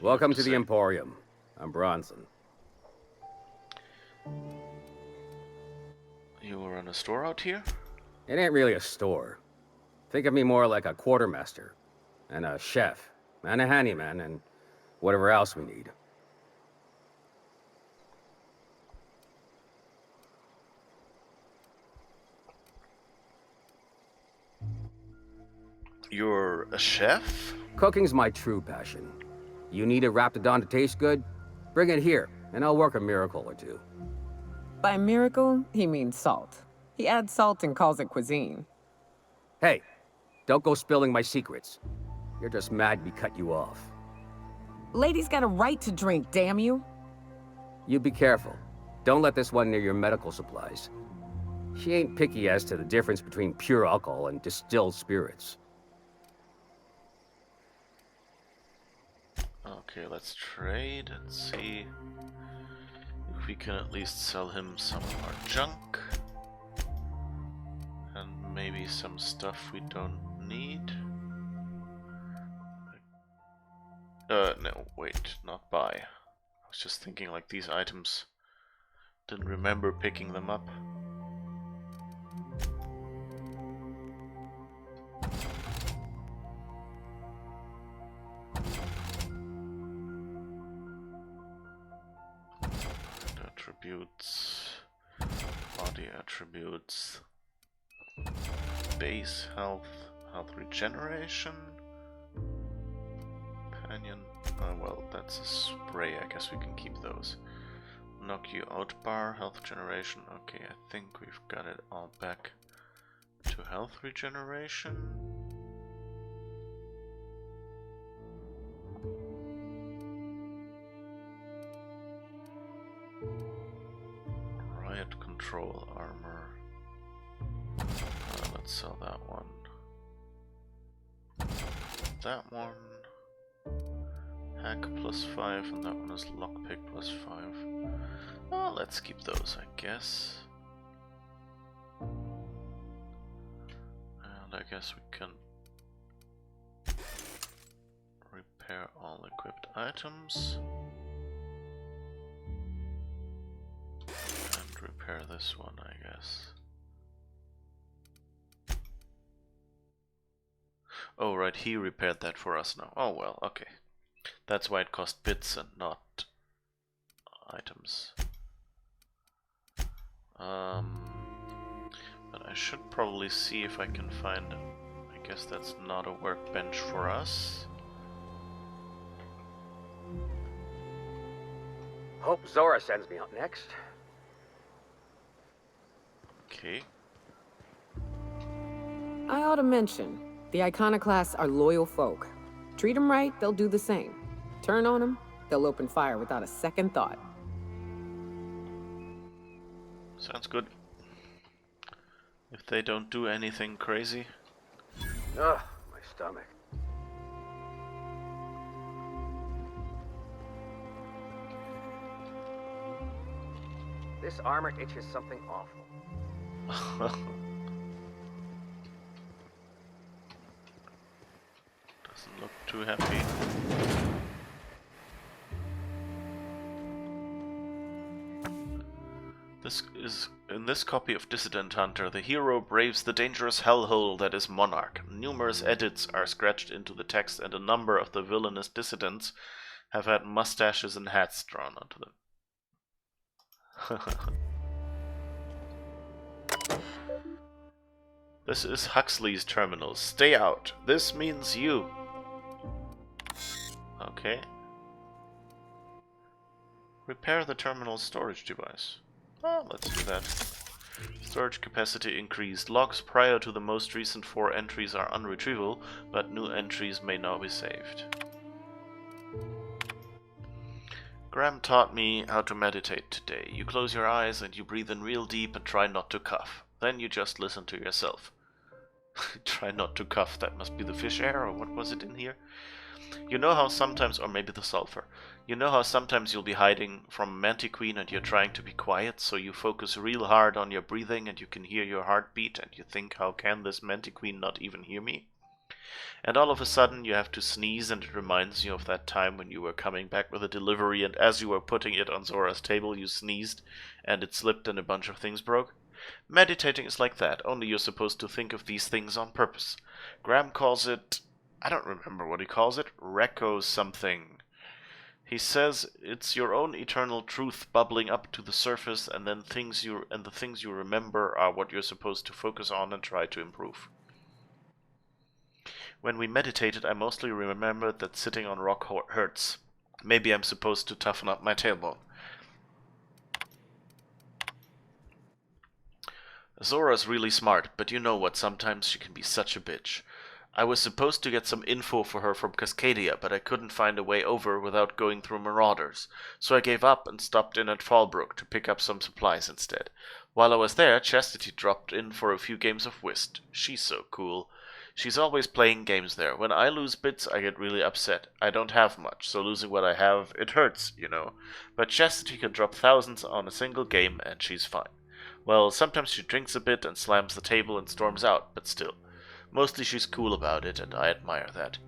Welcome to the Emporium. I'm Bronson. You run a store out here? It ain't really a store. Think of me more like a quartermaster, and a chef, and a handyman, and whatever else we need. You're a chef? Cooking's my true passion. You need a Raptidon to taste good? Bring it here, and I'll work a miracle or two. By miracle, he means salt. He adds salt and calls it cuisine. Hey, don't go spilling my secrets. You're just mad we cut you off. Lady's got a right to drink, damn you. You be careful. Don't let this one near your medical supplies. She ain't picky as to the difference between pure alcohol and distilled spirits. Okay, let's trade and see if we can at least sell him some more junk. And maybe some stuff we don't need. No, wait, not buy. I was just thinking like these items. Didn't remember picking them up. Attributes, body attributes, base health, health regeneration, companion, well that's a spray, I guess we can keep those. Knock you out bar, health generation, okay, I think we've got it all back to health regeneration. Riot control armor. Let's sell that one. That one. Hack +5, and that one is lockpick +5. Oh, let's keep those, I guess. And I guess we can repair all equipped items. And repair this one, I guess. Oh, right, he repaired that for us now. Oh, well, okay. That's why it cost bits and not items. But I should probably see if I can find... I guess that's not a workbench for us. Hope Zora sends me out next. Okay. I ought to mention, the Iconoclasts are loyal folk. Treat them right, they'll do the same. Turn on them, they'll open fire without a second thought. Sounds good. If they don't do anything crazy. Ugh, my stomach. This armor itches something awful. Doesn't look too happy. This is in this copy of Dissident Hunter, the hero braves the dangerous hellhole that is Monarch. Numerous edits are scratched into the text, and a number of the villainous dissidents have had mustaches and hats drawn onto them. This is Huxley's terminal. Stay out. This means you. Okay. Repair the terminal storage device. Oh, let's do that. Storage capacity increased. Logs prior to the most recent 4 entries are unretrievable, but new entries may now be saved. Graham taught me how to meditate today. You close your eyes and you breathe in real deep and try not to cough. Then you just listen to yourself. Try not to cough. That must be the fish air, or what was it in here? You know how sometimes, or maybe the sulfur, you know how sometimes you'll be hiding from Manta Queen and you're trying to be quiet, so you focus real hard on your breathing and you can hear your heartbeat and you think, how can this Manta Queen not even hear me? And all of a sudden you have to sneeze and it reminds you of that time when you were coming back with a delivery and as you were putting it on Zora's table you sneezed and it slipped and a bunch of things broke. Meditating is like that, only you're supposed to think of these things on purpose. Graham calls it, I don't remember what he calls it, Reco something. He says it's your own eternal truth bubbling up to the surface and then the things you remember are what you're supposed to focus on and try to improve. When we meditated, I mostly remembered that sitting on rock hurts. Maybe I'm supposed to toughen up my tailbone. Zora's really smart, but you know what, sometimes she can be such a bitch. I was supposed to get some info for her from Cascadia, but I couldn't find a way over without going through Marauders, so I gave up and stopped in at Fallbrook to pick up some supplies instead. While I was there, Chastity dropped in for a few games of whist. She's so cool. She's always playing games there. When I lose bits, I get really upset. I don't have much, so losing what I have, it hurts, you know. But Chastity can drop thousands on a single game, and she's fine. Well, sometimes she drinks a bit and slams the table and storms out, but still. Mostly she's cool about it, and I admire that.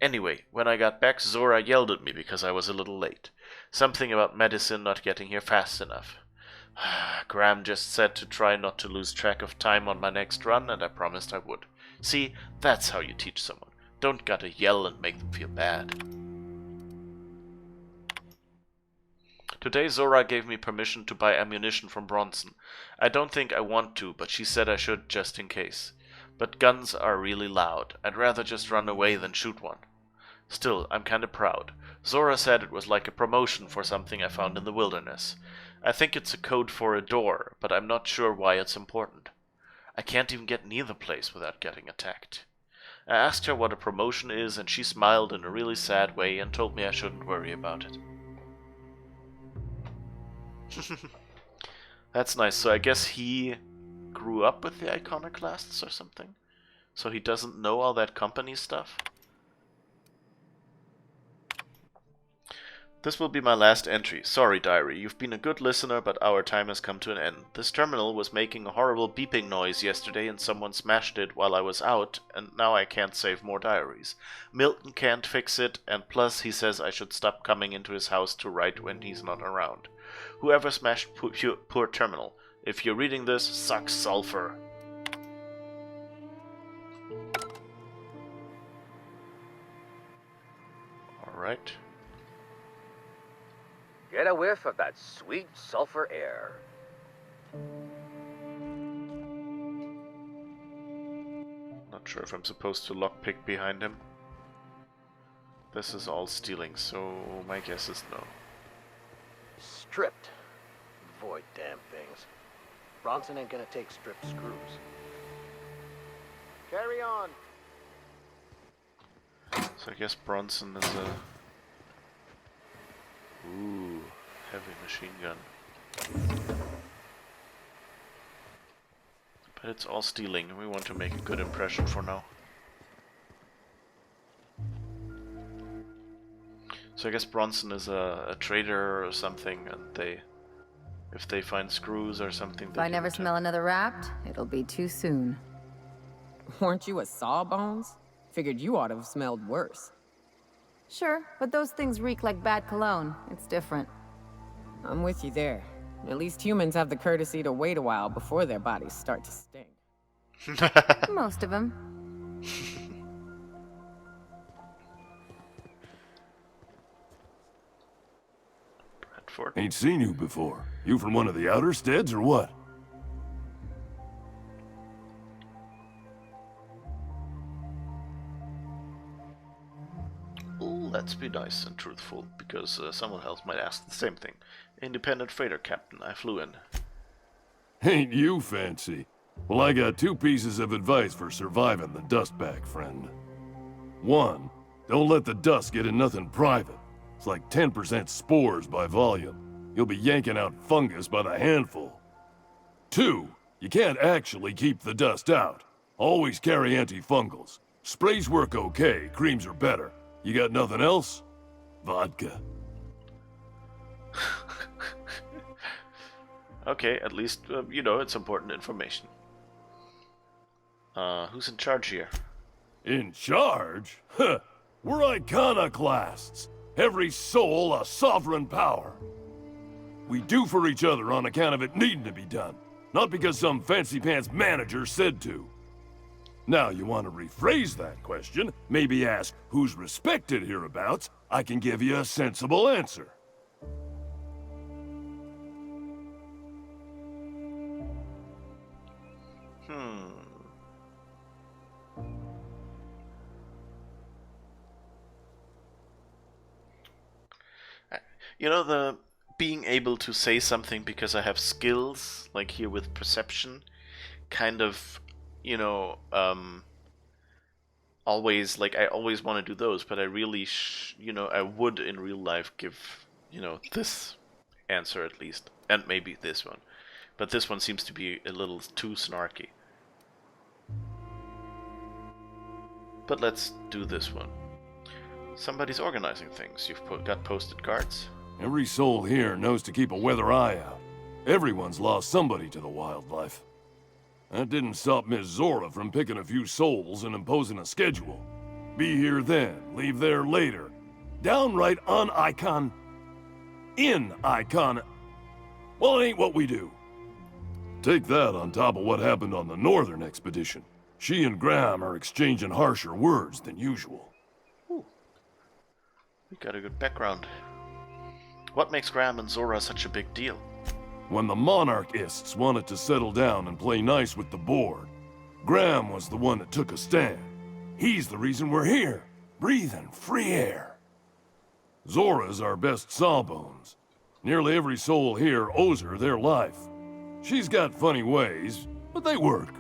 Anyway, when I got back, Zora yelled at me because I was a little late. Something about medicine not getting here fast enough. Graham just said to try not to lose track of time on my next run, and I promised I would. See, that's how you teach someone. Don't gotta yell and make them feel bad. Today Zora gave me permission to buy ammunition from Bronson. I don't think I want to, but she said I should just in case. But guns are really loud. I'd rather just run away than shoot one. Still, I'm kinda proud. Zora said it was like a promotion for something I found in the wilderness. I think it's a code for a door, but I'm not sure why it's important. I can't even get near the place without getting attacked. I asked her what a promotion is, and she smiled in a really sad way and told me I shouldn't worry about it. That's nice. So I guess he grew up with the Iconoclasts or something? So he doesn't know all that company stuff? This will be my last entry. Sorry, diary. You've been a good listener, but our time has come to an end. This terminal was making a horrible beeping noise yesterday and someone smashed it while I was out, and now I can't save more diaries. Milton can't fix it, and plus he says I should stop coming into his house to write when he's not around. Whoever smashed poor terminal. If you're reading this, suck sulfur. Alright. Get a whiff of that sweet sulfur air. Not sure if I'm supposed to lockpick behind him. This is all stealing, so my guess is no. Stripped. Void damn things. Bronson ain't gonna take stripped screws. Carry on. So I guess Bronson is a... Ooh, heavy machine gun. But it's all stealing, and we want to make a good impression for now. So I guess Bronson is a trader or something, and if they find screws or something... If I never smell another rat, it'll be too soon. Weren't you a Sawbones? Figured you ought to have smelled worse. Sure, but those things reek like bad cologne. It's different. I'm with you there. At least humans have the courtesy to wait a while before their bodies start to stink. Most of them. Bradford. Ain't seen you before. You from one of the outer steads or what? Let's be nice and truthful, because someone else might ask the same thing. Independent freighter captain, I flew in. Ain't you fancy? Well, I got 2 pieces of advice for surviving the dust bag, friend. 1, don't let the dust get in nothing private. It's like 10% spores by volume. You'll be yanking out fungus by the handful. 2, you can't actually keep the dust out. Always carry antifungals. Sprays work okay, creams are better. You got nothing else? Vodka. Okay, at least, you know, it's important information. Who's in charge here? In charge? Huh. We're iconoclasts. Every soul a sovereign power. We do for each other on account of it needing to be done. Not because some fancy-pants manager said to. Now, you want to rephrase that question, maybe ask who's respected hereabouts, I can give you a sensible answer. You know, the being able to say something because I have skills, like here with perception, kind of, you know, always, like, I always want to do those, but I really, you know, I would in real life give, you know, this answer at least, and maybe this one. But this one seems to be a little too snarky. But let's do this one. Somebody's organizing things. You've got posted cards. Every soul here knows to keep a weather eye out. Everyone's lost somebody to the wildlife. That didn't stop Miss Zora from picking a few souls and imposing a schedule. Be here then, leave there later. Downright un-icon... in-icon... Well, it ain't what we do. Take that on top of what happened on the northern expedition. She and Graham are exchanging harsher words than usual. Ooh. We got a good background. What makes Graham and Zora such a big deal? When the monarchists wanted to settle down and play nice with the board, Graham was the one that took a stand. He's the reason we're here, breathing free air. Zora's our best sawbones. Nearly every soul here owes her their life. She's got funny ways, but they work.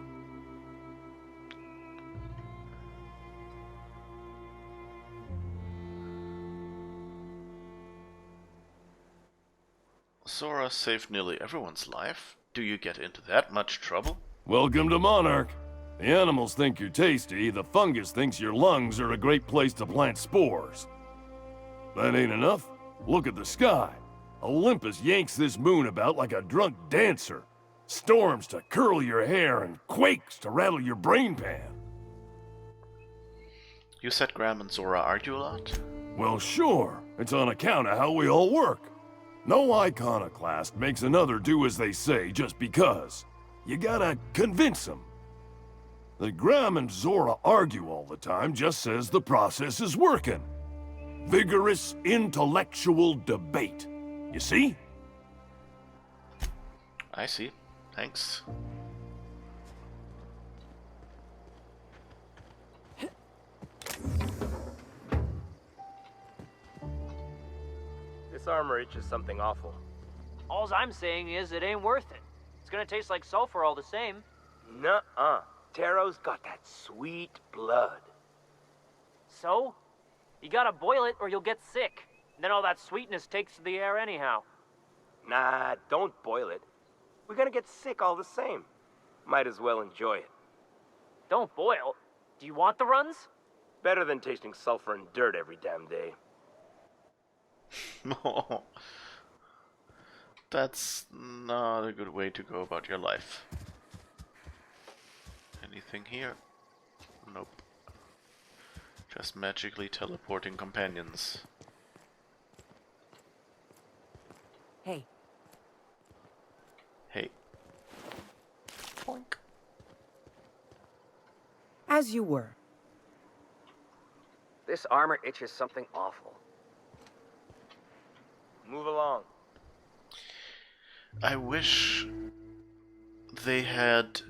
Zora saved nearly everyone's life. Do you get into that much trouble? Welcome to Monarch. The animals think you're tasty, the fungus thinks your lungs are a great place to plant spores. That ain't enough? Look at the sky. Olympus yanks this moon about like a drunk dancer. Storms to curl your hair and quakes to rattle your brain pan. You said Graham and Zora argue a lot? Well, sure. It's on account of how we all work. No iconoclast makes another do as they say just because. You gotta convince them. That Graham and Zora argue all the time just says the process is working. Vigorous intellectual debate. You see? I see. Thanks. This armor itches something awful. Alls I'm saying is it ain't worth it. It's gonna taste like sulfur all the same. Nuh-uh. Taro's got that sweet blood. So? You gotta boil it or you'll get sick. Then all that sweetness takes to the air anyhow. Nah, don't boil it. We're gonna get sick all the same. Might as well enjoy it. Don't boil? Do you want the runs? Better than tasting sulfur and dirt every damn day. No. That's not a good way to go about your life. Anything here? Nope. Just magically teleporting companions. Hey. Hey. Boink. As you were. This armor itches something awful. Move along. I wish they had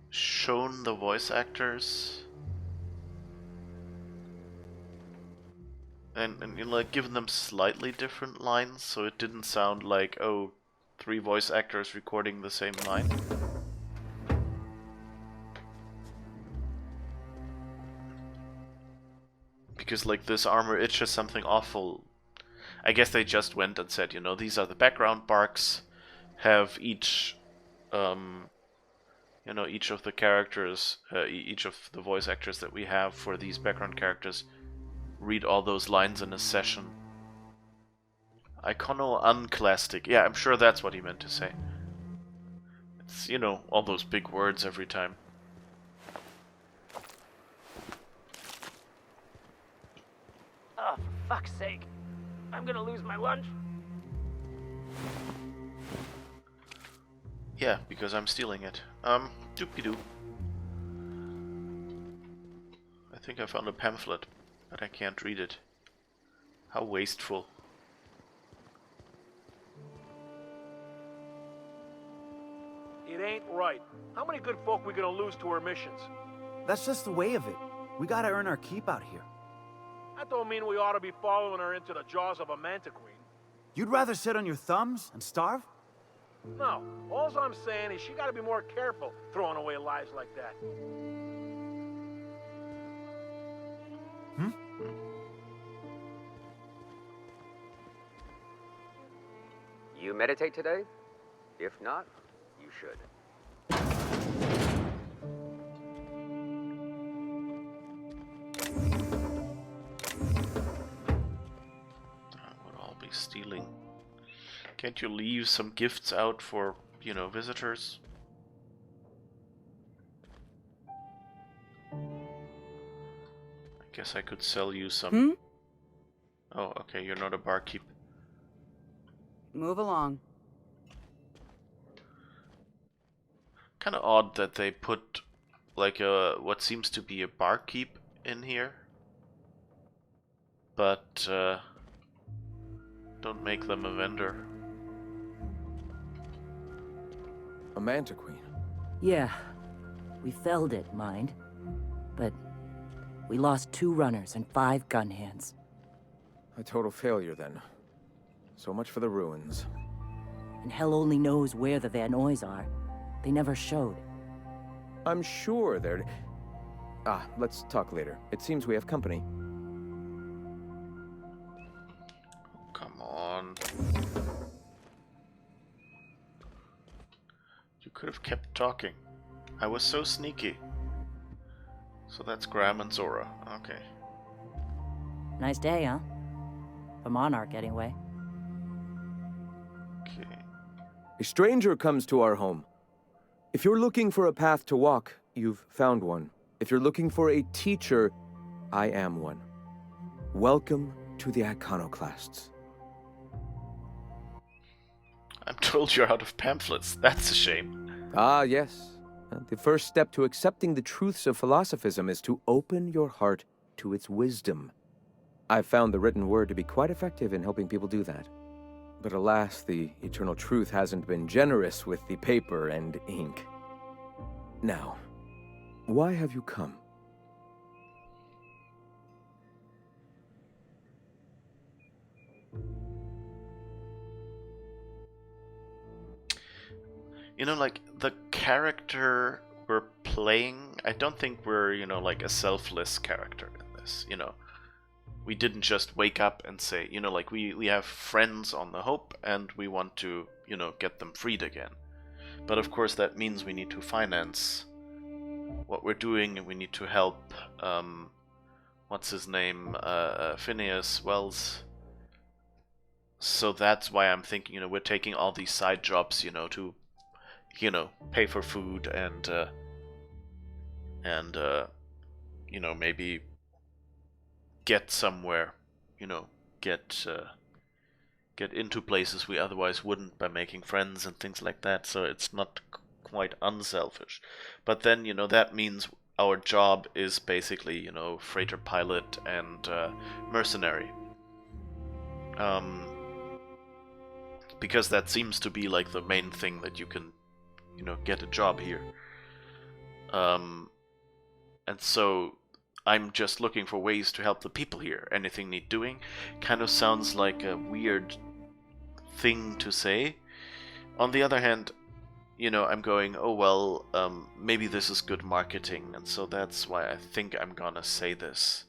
shown the voice actors and you know, like given them slightly different lines so it didn't sound like, oh, 3 voice actors recording the same line. Because like this armor itches something awful. I guess they just went and said, you know, these are the background barks, have each you know, each of the characters, each of the voice actors that we have for these background characters read all those lines in a session. Iconoclastic. Yeah, I'm sure that's what he meant to say. It's, you know, all those big words every time. Oh, for fuck's sake. I'm gonna lose my lunch. Yeah, because I'm stealing it. Doopy-doo. I think I found a pamphlet, but I can't read it. How wasteful. It ain't right. How many good folk we gonna lose to our missions? That's just the way of it. We gotta earn our keep out here. That don't mean we ought to be following her into the jaws of a Manta Queen. You'd rather sit on your thumbs and starve? No, all I'm saying is she gotta be more careful throwing away lives like that. Hmm? You meditate today? If not, you should. Would all be stealing. Can't you leave some gifts out for, you know, visitors? I guess I could sell you some. Oh, okay, you're not a barkeep. Move along. Kind of odd that they put like a what seems to be a barkeep in here, but don't make them a vendor. A Manta Queen. Yeah, we felled it, mind. But we lost 2 runners and 5 gun hands. A total failure, then. So much for the ruins. And hell only knows where the Van Oys are. They never showed. I'm sure they're... Ah, let's talk later. It seems we have company. Come on. You could have kept talking. I was so sneaky. So that's Graham and Zora. Okay. Nice day, huh? For Monarch, anyway. Okay. A stranger comes to our home. If you're looking for a path to walk, you've found one. If you're looking for a teacher, I am one. Welcome to the Iconoclasts. I'm told you're out of pamphlets. That's a shame. Ah, yes. The first step to accepting the truths of philosophism is to open your heart to its wisdom. I've found the written word to be quite effective in helping people do that. But alas, the eternal truth hasn't been generous with the paper and ink. Now, why have you come? You know, like, the character we're playing, I don't think we're, you know, like a selfless character in this, you know. We didn't just wake up and say, you know, like, we have friends on the Hope, and we want to, you know, get them freed again. But of course that means we need to finance what we're doing, and we need to help, what's his name, Phineas Wells. So that's why I'm thinking, you know, we're taking all these side jobs, you know, to, you know, pay for food and you know, maybe get somewhere, you know, get into places we otherwise wouldn't by making friends and things like that. So it's not quite unselfish. But then, you know, that means our job is basically, you know, freighter pilot and mercenary. Because that seems to be like the main thing that you can, you know, get a job here. And so I'm just looking for ways to help the people here. Anything need doing kind of sounds like a weird thing to say. On the other hand, you know, I'm going, oh well, maybe this is good marketing, and so that's why I think I'm gonna say this.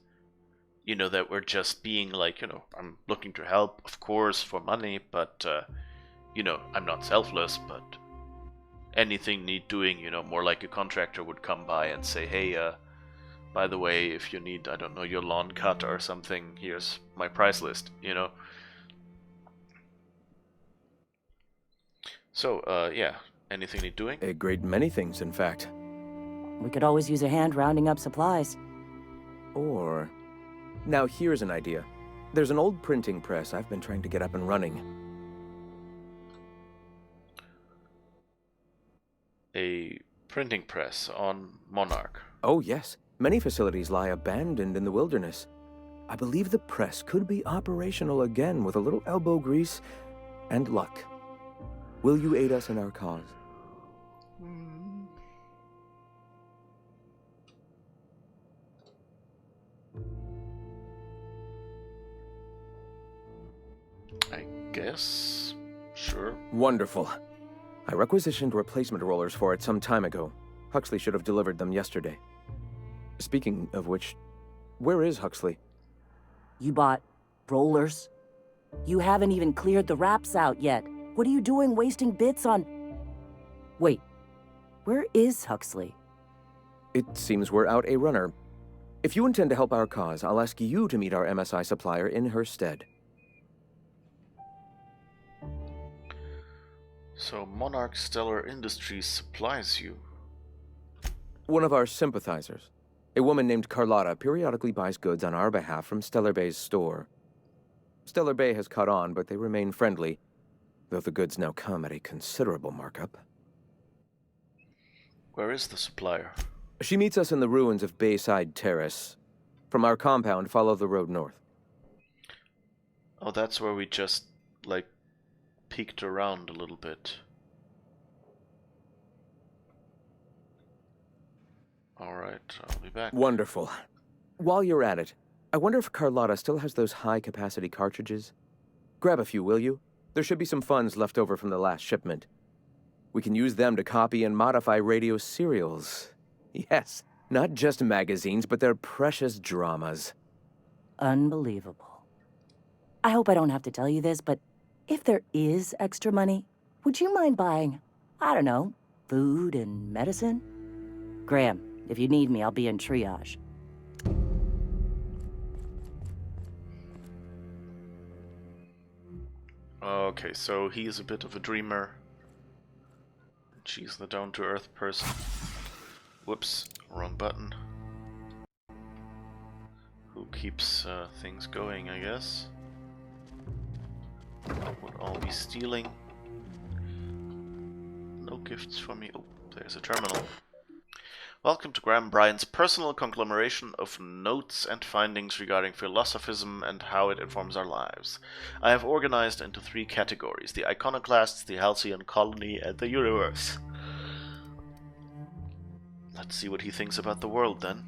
You know, that we're just being like, you know, I'm looking to help, of course, for money, but, you know, I'm not selfless, but anything need doing, more like a contractor would come by and say, hey, by the way, if you need, I don't know, your lawn cut or something, here's my price list, So, yeah, anything need doing? A great many things, in fact. We could always use a hand rounding up supplies. Or... Now here's an idea. There's an old printing press I've been trying to get up and running. A printing press on Monarch. Oh, yes. Many facilities lie abandoned in the wilderness. I believe the press could be operational again with a little elbow grease and luck. Will you aid us in our cause? I guess. Sure. Wonderful. I requisitioned replacement rollers for it some time ago. Huxley should have delivered them yesterday. Speaking of which, where is Huxley? You bought rollers? You haven't even cleared the wraps out yet. What are you doing wasting bits on... Wait, where is Huxley? It seems we're out a runner. If you intend to help our cause, I'll ask you to meet our MSI supplier in her stead. So Monarch Stellar Industries supplies you. One of our sympathizers. A woman named Carlotta periodically buys goods on our behalf from Stellar Bay's store. Stellar Bay has caught on, but they remain friendly, though the goods now come at a considerable markup. Where is the supplier? She meets us in the ruins of Bayside Terrace. From our compound, follow the road north. Oh, that's where we just, peeked around a little bit. Alright, I'll be back. Wonderful. While you're at it, I wonder if Carlotta still has those high-capacity cartridges? Grab a few, will you? There should be some funds left over from the last shipment. We can use them to copy and modify radio serials. Yes, not just magazines, but their precious dramas. Unbelievable. I hope I don't have to tell you this, but if there is extra money, would you mind buying, I don't know, food and medicine? Graham, if you need me, I'll be in triage. Okay, so he's a bit of a dreamer. She's the down-to-earth person. Whoops, wrong button. Who keeps things going, I guess. Would all be stealing. No gifts for me. Oh, there's a terminal. Welcome to Graham Bryant's personal conglomeration of notes and findings regarding philosophism and how it informs our lives. I have organized into 3 categories: the iconoclasts, the halcyon colony, and the universe. Let's see what he thinks about the world, then.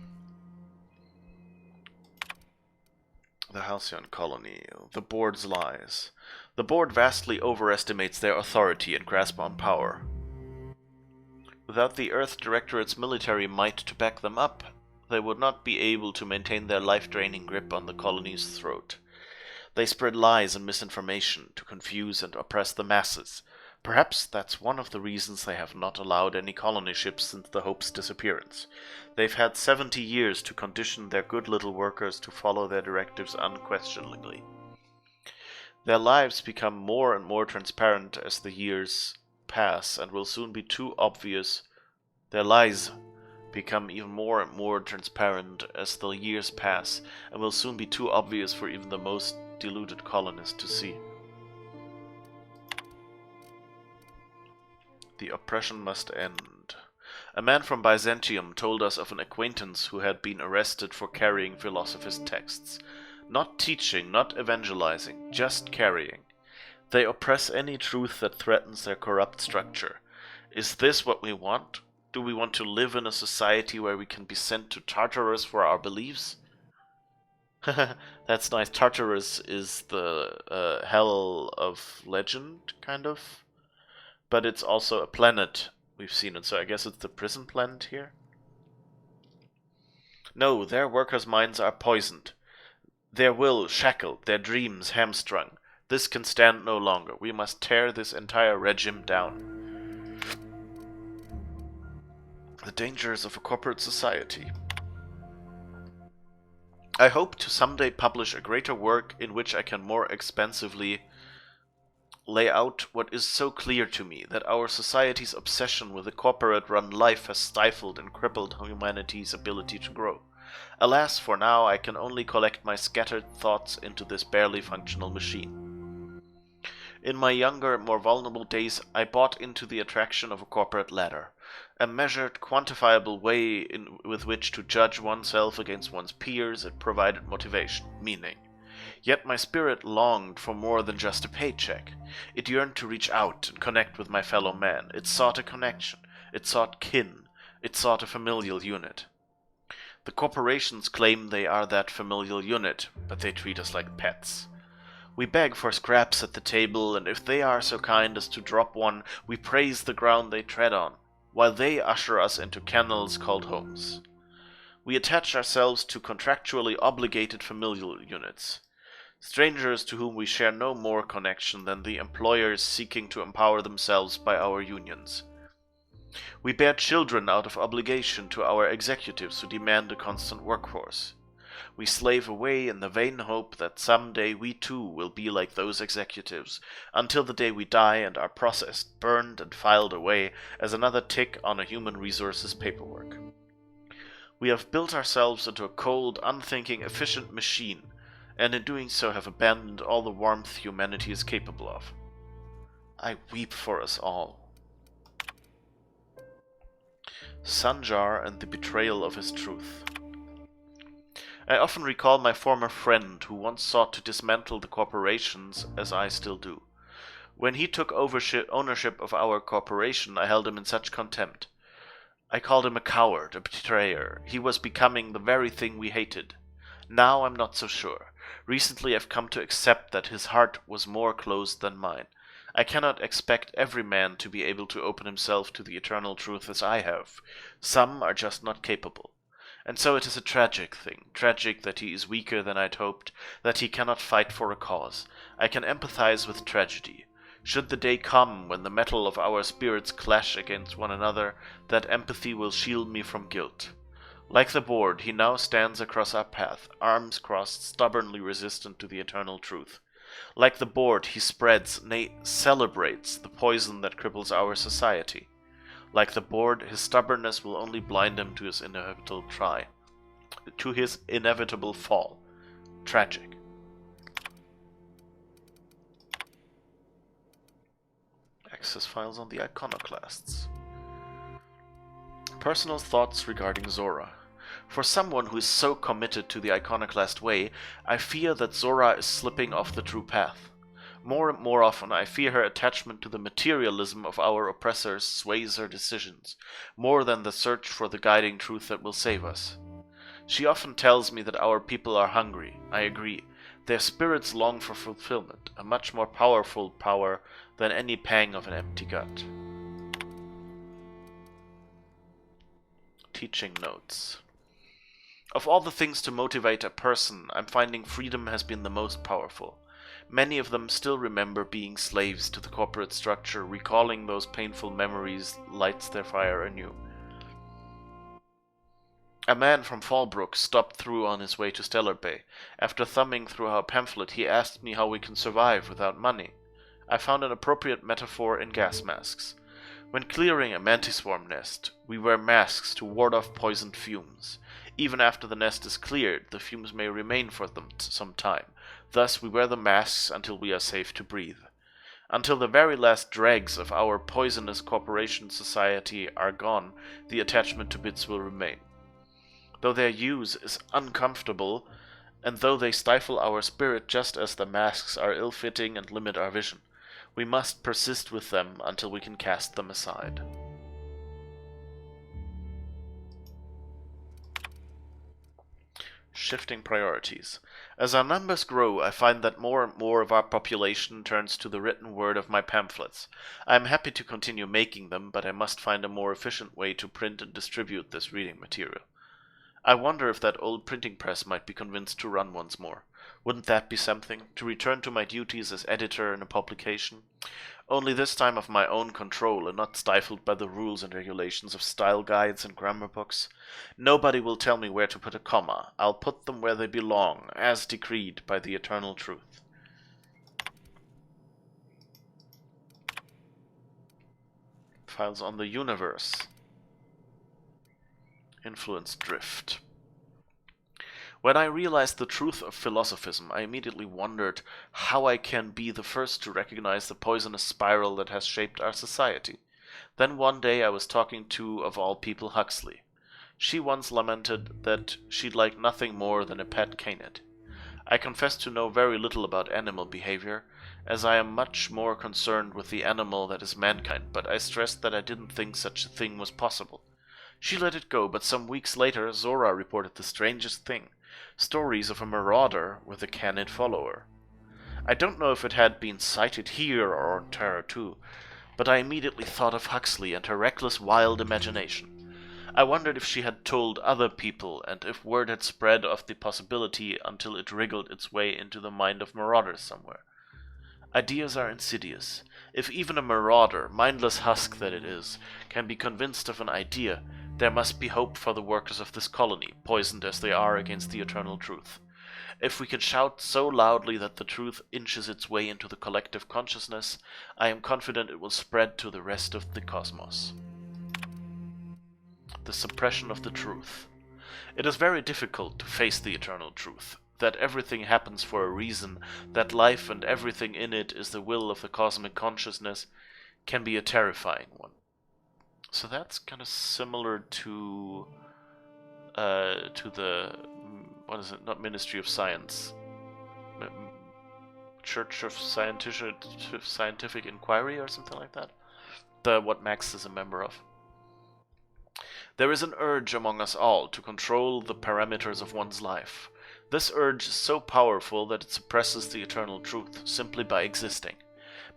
The halcyon colony. The board's lies. The board vastly overestimates their authority and grasp on power. Without the Earth Directorate's military might to back them up, they would not be able to maintain their life-draining grip on the colony's throat. They spread lies and misinformation to confuse and oppress the masses. Perhaps that's one of the reasons they have not allowed any colony ships since the Hope's disappearance. They've had 70 years to condition their good little workers to follow their directives unquestioningly. Their lives become more and more transparent as the years pass and will soon be too obvious. Their lies become even more and more transparent as the years pass and will soon be too obvious for even the most deluded colonists to see. The oppression must end. A man from Byzantium told us of an acquaintance who had been arrested for carrying philosophist texts. Not teaching, not evangelizing, just carrying. They oppress any truth that threatens their corrupt structure. Is this what we want? Do we want to live in a society where we can be sent to Tartarus for our beliefs? That's nice. Tartarus is the hell of legend, kind of. But it's also a planet. We've seen it, so I guess it's the prison planet here? No, their workers' minds are poisoned. Their will shackled, their dreams hamstrung. This can stand no longer. We must tear this entire regime down. The dangers of a corporate society. I hope to someday publish a greater work in which I can more expansively lay out what is so clear to me, that our society's obsession with a corporate-run life has stifled and crippled humanity's ability to grow. Alas, for now I can only collect my scattered thoughts into this barely functional machine. In my younger, more vulnerable days, I bought into the attraction of a corporate ladder, a measured, quantifiable way with which to judge oneself against one's peers. It provided motivation, meaning. Yet my spirit longed for more than just a paycheck. It yearned to reach out and connect with my fellow man. It sought a connection. It sought kin. It sought a familial unit. The corporations claim they are that familial unit, but they treat us like pets. We beg for scraps at the table, and if they are so kind as to drop one, we praise the ground they tread on, while they usher us into kennels called homes. We attach ourselves to contractually obligated familial units, strangers to whom we share no more connection than the employers seeking to empower themselves by our unions. We bear children out of obligation to our executives who demand a constant workforce. We slave away in the vain hope that someday we too will be like those executives, until the day we die and are processed, burned, and filed away as another tick on a human resources paperwork. We have built ourselves into a cold, unthinking, efficient machine, and in doing so have abandoned all the warmth humanity is capable of. I weep for us all. Sanjar and the betrayal of his truth. I often recall my former friend who once sought to dismantle the corporations, as I still do. When he took ownership of our corporation, I held him in such contempt. I called him a coward, a betrayer. He was becoming the very thing we hated. Now I'm not so sure. Recently I've come to accept that his heart was more closed than mine. I cannot expect every man to be able to open himself to the eternal truth as I have. Some are just not capable. And so it is a tragic thing, tragic that he is weaker than I'd hoped, that he cannot fight for a cause. I can empathize with tragedy. Should the day come when the metal of our spirits clash against one another, that empathy will shield me from guilt. Like the board, he now stands across our path, arms crossed, stubbornly resistant to the eternal truth. Like the board, he spreads, nay, celebrates the poison that cripples our society. Like the board, his stubbornness will only blind him to his inevitable fall. Tragic. Access files on the iconoclasts. Personal thoughts regarding Zora. For someone who is so committed to the iconoclast way, I fear that Zora is slipping off the true path. More and more often I fear her attachment to the materialism of our oppressors sways her decisions, more than the search for the guiding truth that will save us. She often tells me that our people are hungry. I agree. Their spirits long for fulfillment, a much more powerful power than any pang of an empty gut. Teaching notes. Of all the things to motivate a person, I'm finding freedom has been the most powerful. Many of them still remember being slaves to the corporate structure. Recalling those painful memories lights their fire anew. A man from Fallbrook stopped through on his way to Stellar Bay. After thumbing through our pamphlet, he asked me how we can survive without money. I found an appropriate metaphor in gas masks. When clearing a mantis swarm nest, we wear masks to ward off poisoned fumes. Even after the nest is cleared, the fumes may remain for some time. Thus, we wear the masks until we are safe to breathe. Until the very last dregs of our poisonous corporation society are gone, the attachment to bits will remain. Though their use is uncomfortable, and though they stifle our spirit just as the masks are ill-fitting and limit our vision, we must persist with them until we can cast them aside. Shifting priorities. As our numbers grow, I find that more and more of our population turns to the written word of my pamphlets. I am happy to continue making them, but I must find a more efficient way to print and distribute this reading material. I wonder if that old printing press might be convinced to run once more. Wouldn't that be something? To return to my duties as editor in a publication? Only this time of my own control and not stifled by the rules and regulations of style guides and grammar books. Nobody will tell me where to put a comma. I'll put them where they belong, as decreed by the eternal truth. Files on the universe. Influence drift. When I realized the truth of philosophism, I immediately wondered how I can be the first to recognize the poisonous spiral that has shaped our society. Then one day I was talking to, of all people, Huxley. She once lamented that she'd like nothing more than a pet canid. I confess to know very little about animal behavior, as I am much more concerned with the animal that is mankind, but I stressed that I didn't think such a thing was possible. She let it go, but some weeks later Zora reported the strangest thing. Stories of a marauder with a canid follower. I don't know if it had been cited here or on Terra 2, but I immediately thought of Huxley and her reckless, wild imagination. I wondered if she had told other people, and if word had spread of the possibility until it wriggled its way into the mind of marauders somewhere. Ideas are insidious. If even a marauder, mindless husk that it is, can be convinced of an idea, there must be hope for the workers of this colony, poisoned as they are against the eternal truth. If we can shout so loudly that the truth inches its way into the collective consciousness, I am confident it will spread to the rest of the cosmos. The suppression of the truth. It is very difficult to face the eternal truth, that everything happens for a reason, that life and everything in it is the will of the cosmic consciousness, can be a terrifying one. So that's kind of similar to the, what is it, not Ministry of Science, Church of Scientific Inquiry or something like that, what Max is a member of. There is an urge among us all to control the parameters of one's life. This urge is so powerful that it suppresses the eternal truth simply by existing.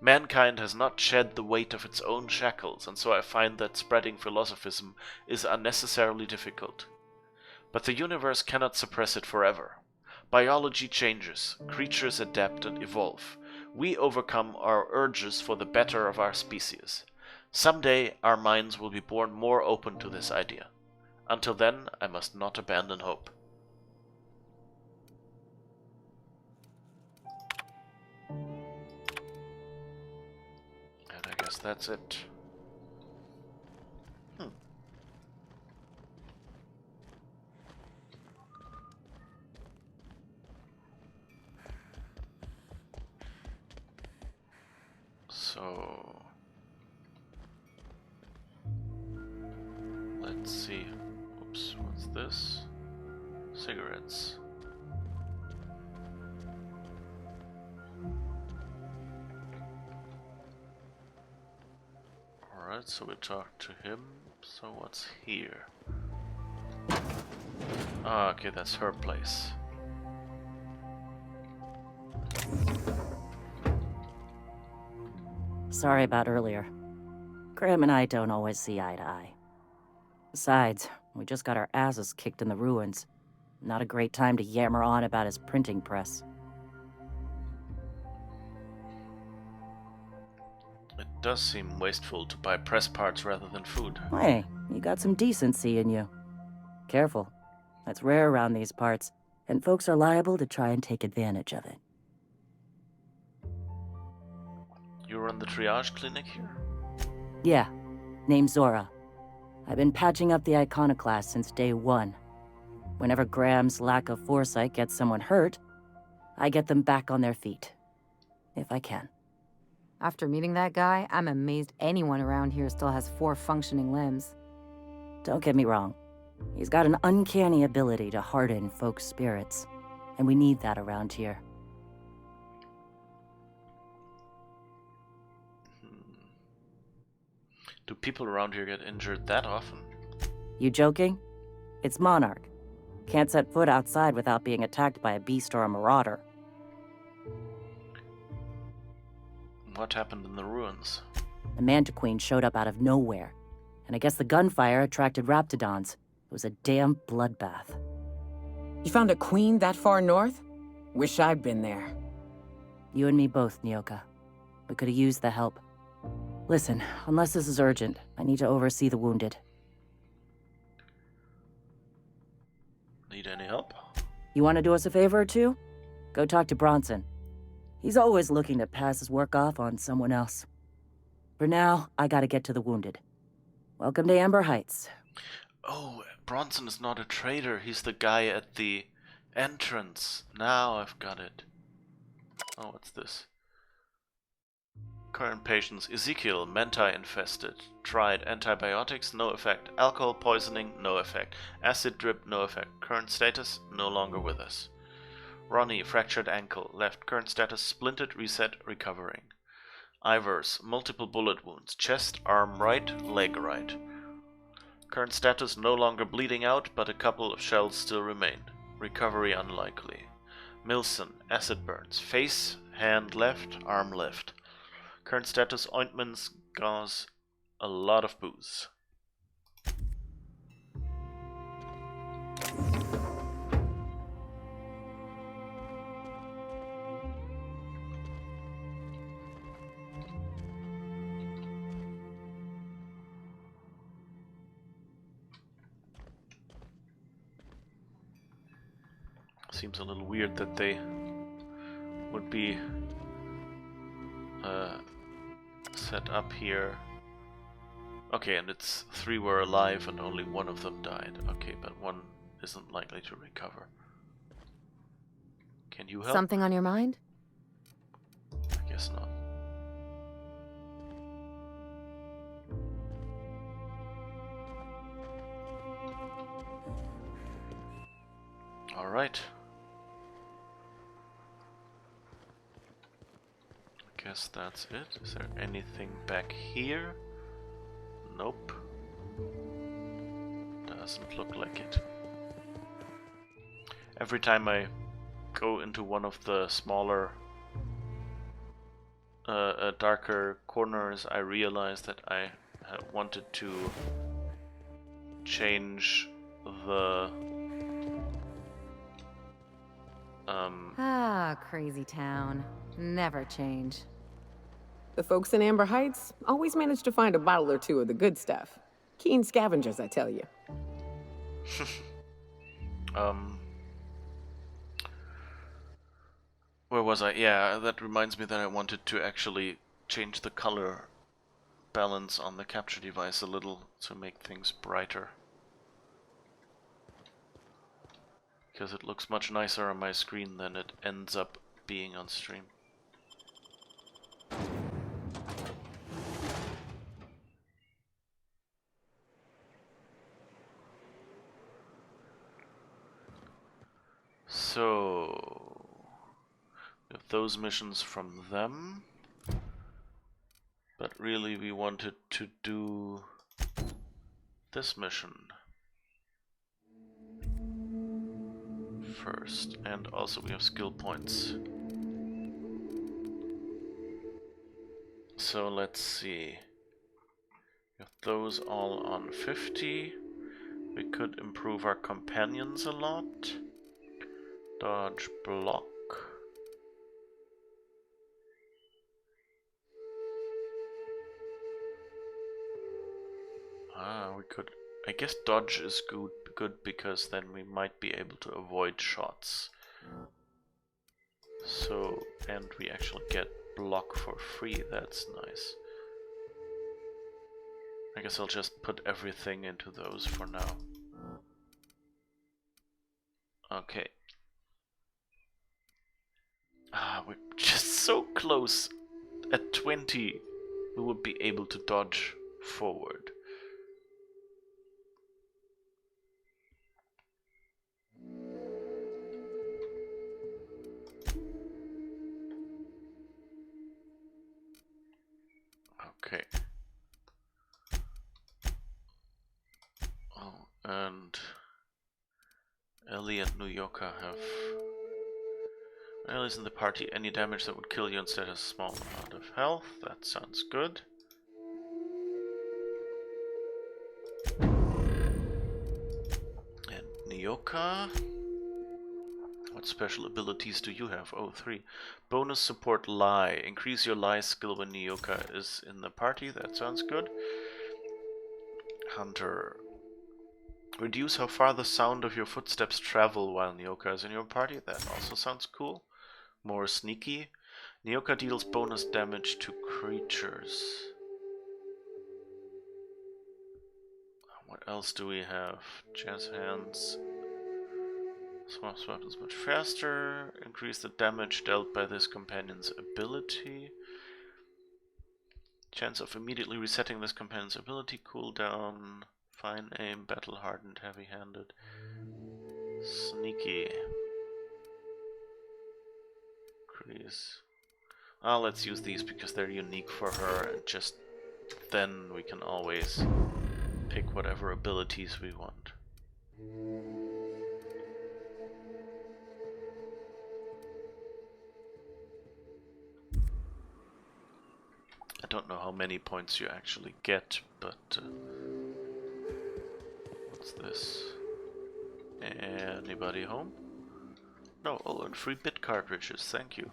Mankind has not shed the weight of its own shackles, and so I find that spreading philosophism is unnecessarily difficult. But the universe cannot suppress it forever. Biology changes, creatures adapt and evolve. We overcome our urges for the better of our species. Someday our minds will be born more open to this idea. Until then, I must not abandon hope. I guess that's it. So let's see. Oops, what's this? Cigarettes. Alright, so we talked to him. So what's here? Ah, okay, that's her place. Sorry about earlier. Graham and I don't always see eye to eye. Besides, we just got our asses kicked in the ruins. Not a great time to yammer on about his printing press. It does seem wasteful to buy press parts rather than food. Hey, you got some decency in you. Careful. That's rare around these parts, and folks are liable to try and take advantage of it. You run the triage clinic here? Yeah, name's Zora. I've been patching up the iconoclasts since day one. Whenever Graham's lack of foresight gets someone hurt, I get them back on their feet. If I can. After meeting that guy, I'm amazed anyone around here still has 4 functioning limbs. Don't get me wrong. He's got an uncanny ability to harden folks' spirits, and we need that around here. Do people around here get injured that often? You joking? It's Monarch. Can't set foot outside without being attacked by a beast or a marauder. What happened in the ruins? The Manta Queen showed up out of nowhere, and I guess the gunfire attracted raptidons, It was a damn bloodbath. You found a queen that far north? Wish I'd been there. You and me both, Nyoka. We could have used the help. Listen, unless this is urgent, I need to oversee the wounded. Need any help? You want to do us a favor or two? Go talk to Bronson. He's always looking to pass his work off on someone else. For now, I gotta get to the wounded. Welcome to Amber Heights. Oh, Bronson is not a traitor. He's the guy at the entrance. Now I've got it. Oh, what's this? Current patients: Ezekiel, Manta infested. Tried antibiotics, no effect. Alcohol poisoning, no effect. Acid drip, no effect. Current status, no longer with us. Ronnie, fractured ankle. Left. Current status, splinted, reset, recovering. Ivers, multiple bullet wounds. Chest, arm right, leg right. Current status, no longer bleeding out, but a couple of shells still remain. Recovery unlikely. Milson, acid burns. Face, hand left, arm left. Current status, ointments, gauze, a lot of booze. Seems a little weird that they would be set up here. Okay, and it's 3 were alive and only 1 of them died. Okay, but 1 isn't likely to recover. Can you help? Something on your mind? I guess not. All right. Guess that's it. Is there anything back here? Nope. Doesn't look like it. Every time I go into one of the smaller, darker corners, I realize that I wanted to change the crazy town. Never change. The folks in Amber Heights always manage to find a bottle or 2 of the good stuff. Keen scavengers, I tell you. Where was I? Yeah, that reminds me that I wanted to actually change the color balance on the capture device a little to make things brighter. Because it looks much nicer on my screen than it ends up being on stream. So, we have those missions from them, but really we wanted to do this mission first, and also we have skill points. So let's see, we have those all on 50. We could improve our companions a lot. Dodge, block. We could, I guess dodge is good because then we might be able to avoid shots. So, and we actually get block for free, that's nice. I guess I'll just put everything into those for now. Okay. We're just so close. At 20, we would be able to dodge forward. Okay. Oh, and Ellie and Nyoka have allies in the party. Any damage that would kill you instead has a small amount of health. That sounds good. Nyoka. What special abilities do you have? Oh, 3. Bonus support lie. Increase your lie skill when Nyoka is in the party. That sounds good. Hunter. Reduce how far the sound of your footsteps travel while Nyoka is in your party. That also sounds cool. More sneaky. Nyoka deals bonus damage to creatures. What else do we have? Jazz hands. Swaps weapons much faster. Increase the damage dealt by this companion's ability. Chance of immediately resetting this companion's ability cooldown. Fine aim, battle hardened, heavy handed. Sneaky. Increase. Let's use these because they're unique for her, and just then we can always pick whatever abilities we want. I don't know how many points you actually get, but what's this? Anybody home? No, oh, and free bit cartridges, thank you.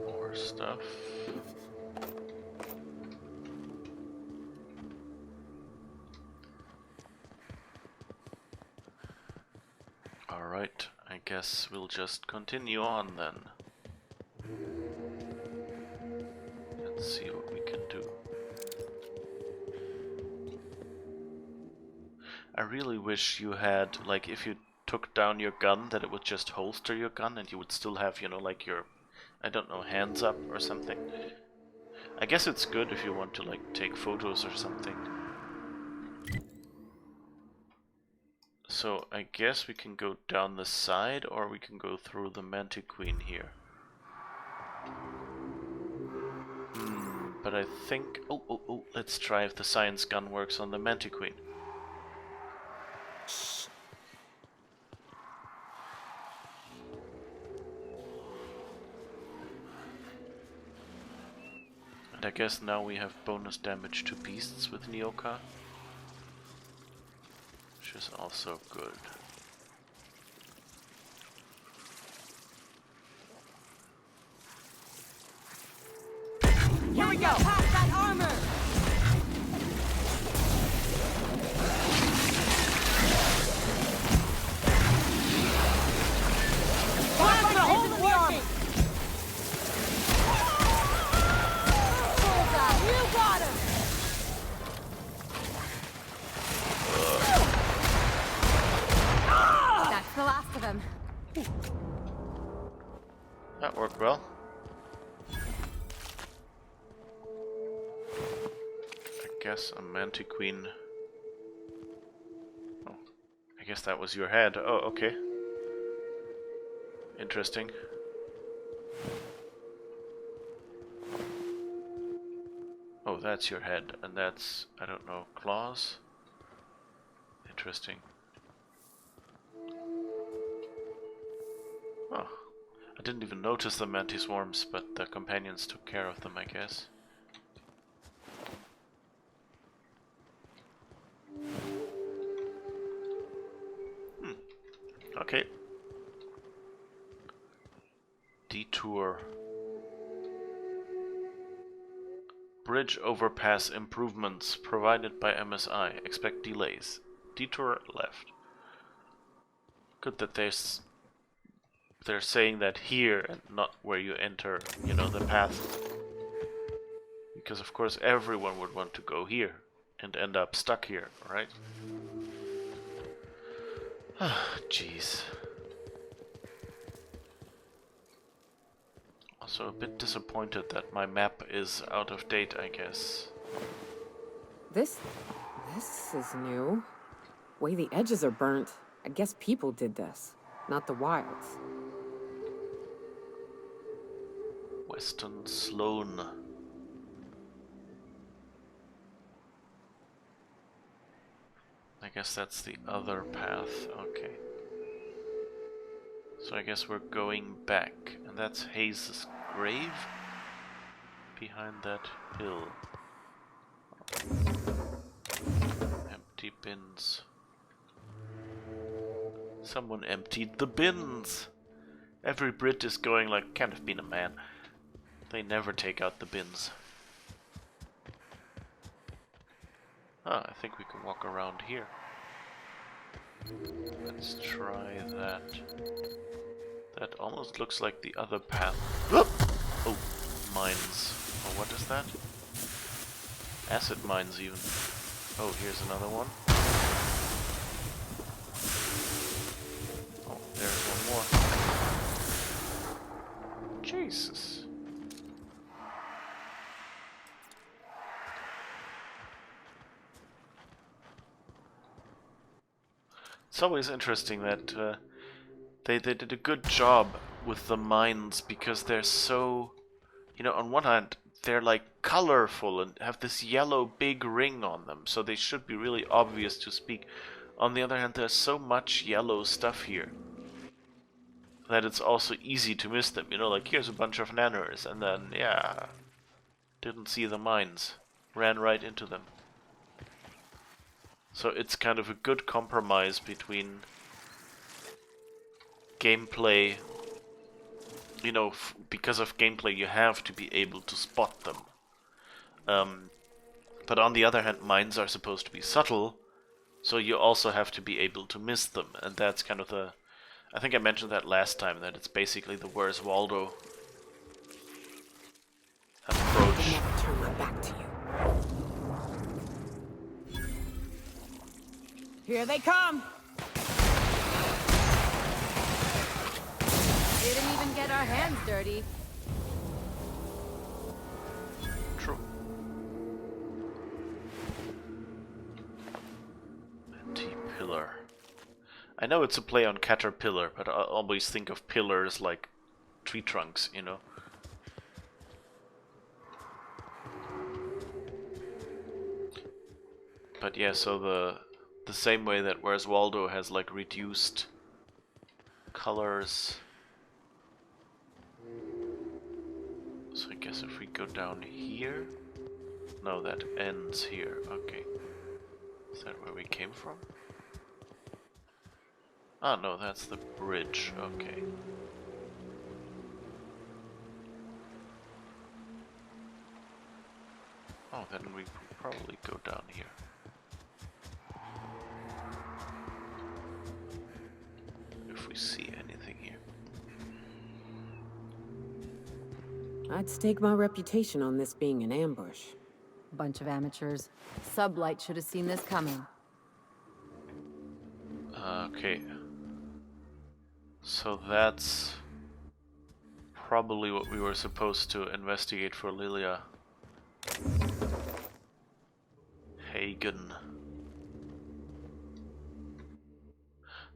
More stuff. Alright, I guess we'll just continue on then. Let's see what we can do. I really wish you had, like, if you took down your gun, that it would just holster your gun and you would still have, you know, like your, I don't know, hands up or something. I guess it's good if you want to, like, take photos or something. So I guess we can go down the side, or we can go through the Manta Queen here. But I think... Oh, let's try if the science gun works on the Manta Queen. And I guess now we have bonus damage to beasts with Nyoka, which is also good. Here we go! Past that armor! Fire for the hole in the armor! You got him! That's the last of them. That worked well. I guess a Manta Queen. Oh, I guess that was your head. Oh, okay. Interesting. Oh, that's your head, and that's, I don't know, claws? Interesting. Oh, I didn't even notice the mantis swarms, but the companions took care of them, I guess. Okay. Detour. Bridge overpass improvements provided by MSI. Expect delays. Detour left. Good that they're saying that here and not where you enter, you know, the path. Because of course everyone would want to go here and end up stuck here, right? Jeez. Also a bit disappointed that my map is out of date, I guess. This is new. Way the edges are burnt. I guess people did this, not the wilds. Weston Sloan. I guess that's the other path. Okay. So I guess we're going back. And that's Hayes' grave? Behind that hill. Empty bins. Someone emptied the bins! Every Brit is going like, can't have been a man. They never take out the bins. Ah, I think we can walk around here. Let's try that. That almost looks like the other path. Oh, mines. Oh, what is that? Acid mines even. Oh, here's another one. Oh, there's one more. Jesus. It's always interesting that they did a good job with the mines because they're so, you know, on one hand they're like colorful and have this yellow big ring on them, so they should be really obvious to speak. On the other hand, there's so much yellow stuff here that it's also easy to miss them. You know, like here's a bunch of nanners, and then yeah, didn't see the mines, ran right into them. So it's kind of a good compromise between gameplay, you know, because of gameplay you have to be able to spot them. But on the other hand, mines are supposed to be subtle, so you also have to be able to miss them. And that's kind of the... I think I mentioned that last time, that it's basically the Where's Waldo approach. I'll never turn my back to you. Here they come! Didn't even get our hands dirty. True. T-pillar. I know it's a play on caterpillar, but I always think of pillars like tree trunks, you know? But yeah, so the same way that Where's Waldo has like reduced colors. So I guess if we go down here... No, that ends here. Okay. Is that where we came from? Ah, no, that's the bridge. Okay. Oh, then we probably go down here. If we see anything here. I'd stake my reputation on this being an ambush. Bunch of amateurs. Sublight should have seen this coming. Okay. So that's probably what we were supposed to investigate for Lilia. Hagen.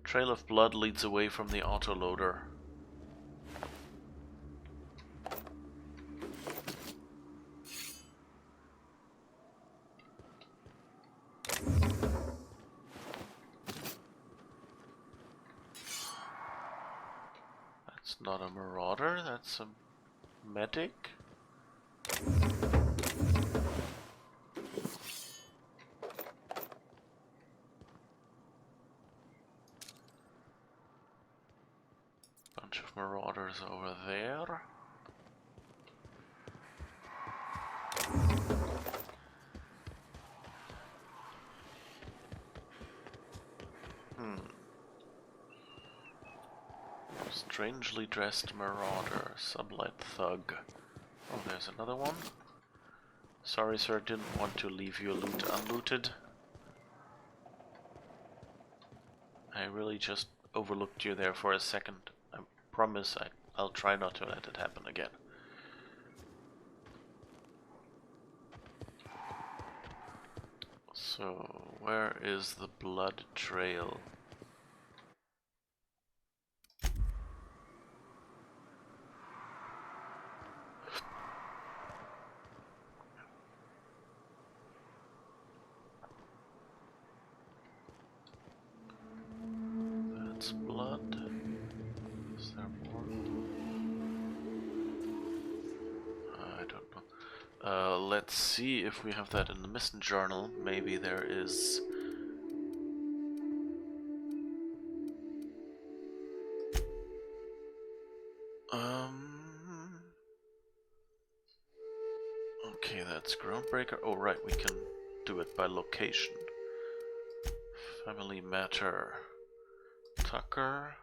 Trail of blood leads away from the autoloader. That's not a marauder, that's a medic. Bunch of marauders over there. Strangely dressed marauder, sublight thug. Oh, there's another one. Sorry, sir, didn't want to leave your loot unlooted. I really just overlooked you there for a second. I promise I'll try not to let it happen again. So, where is the blood trail? God's blood. Is there more? I don't know. Let's see if we have that in the mission journal. Maybe there is. Okay, that's Groundbreaker. Oh, right, we can do it by location. Family matter. Tucker.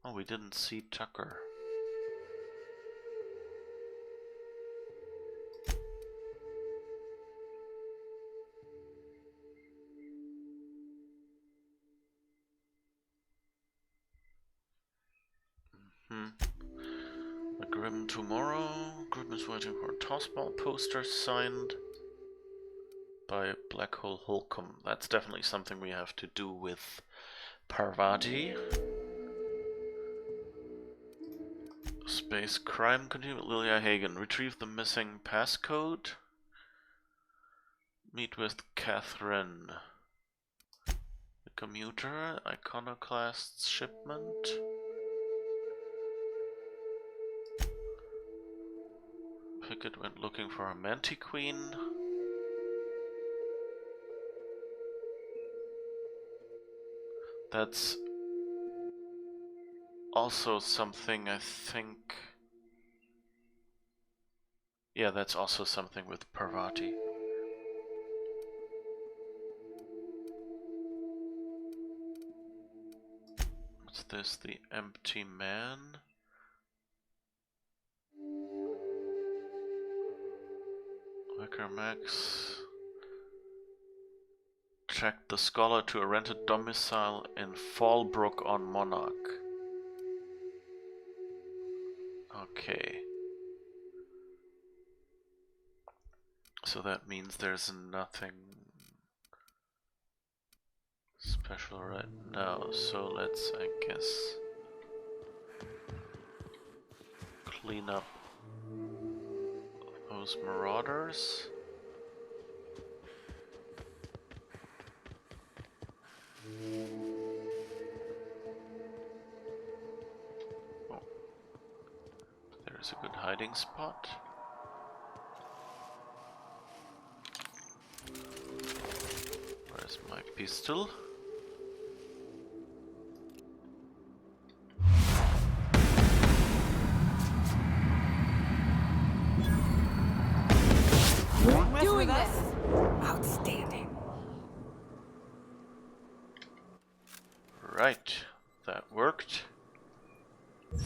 Oh, we didn't see Tucker. A Grim tomorrow. Grim is waiting for a tossball poster signed by Black Hole Holcomb. That's definitely something we have to do with Parvati. Space crime continue with Lilia Hagen. Retrieve the missing passcode. Meet with Catherine. The commuter. Iconoclast's shipment. Pickett went looking for a Manta Queen. That's also something I think. Yeah, that's also something with Parvati. What's this? The Empty Man? Wicker Max. Tracked the scholar to a rented domicile in Fallbrook on Monarch. Okay. So that means there's nothing special right now. So let's, I guess, clean up those marauders. Oh. There's a good hiding spot. Where's my pistol? We're doing this! Outstanding. Right, that worked. I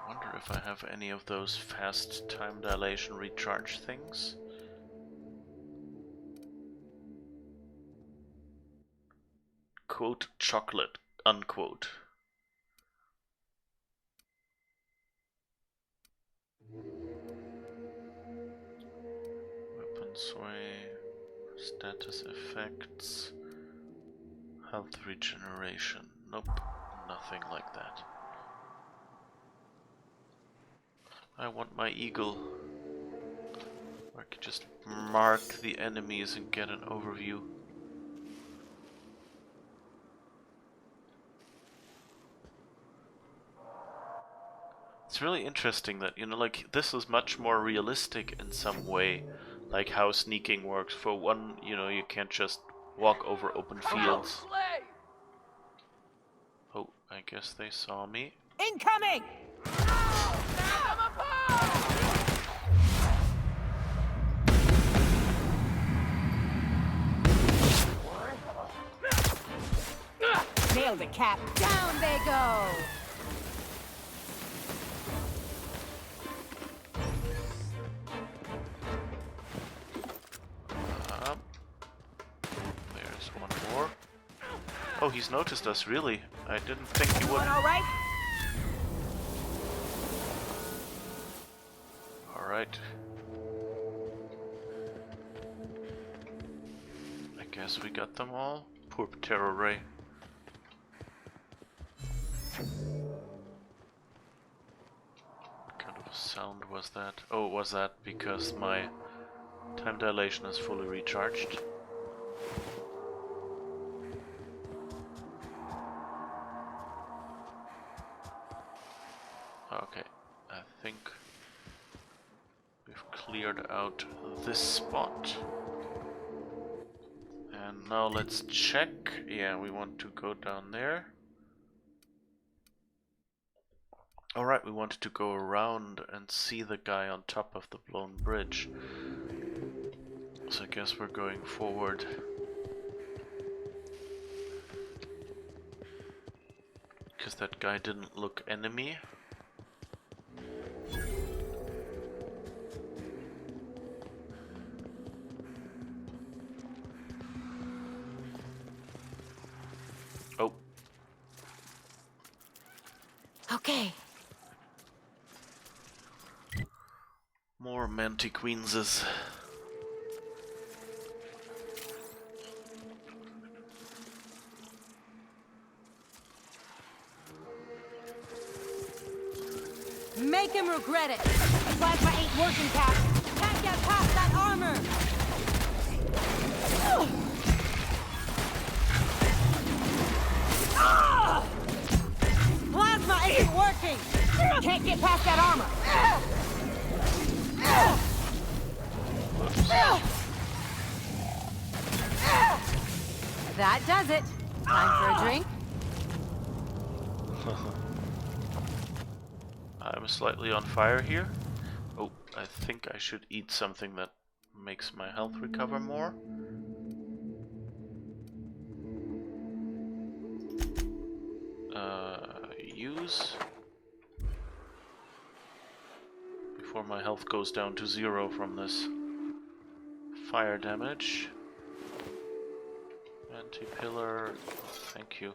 wonder if I have any of those fast time dilation recharge things. Quote chocolate, unquote. Weapon sway, status effects, health regeneration. Nope, nothing like that. I want my eagle. I could just mark the enemies and get an overview. It's really interesting that, you know, like, this is much more realistic in some way, like how sneaking works. For one, you know, you can't just walk over open fields. Oh, I guess they saw me. Incoming! Nailed it, Cap. Down they go! There's one more. Oh, he's noticed us, really. I didn't think he would. All right? Alright. I guess we got them all. Poor Terror Ray. What kind of sound was that? Oh, was that because my time dilation is fully recharged? Okay, I think we've cleared out this spot. And now let's check. Yeah, we want to go down there. Alright, we wanted to go around and see the guy on top of the blown bridge. So I guess we're going forward. Because that guy didn't look enemy. Oh. Okay. More Manta Queenses. Make him regret it! Plasma ain't working, Cap! Can't get past that armor! Plasma ain't working! Can't get past that armor! That does it. Time for a drink? I'm slightly on fire here. Oh, I think I should eat something that makes my health recover more. Use. Before my health goes down to 0 from this fire damage. Anti-pillar. Oh, thank you.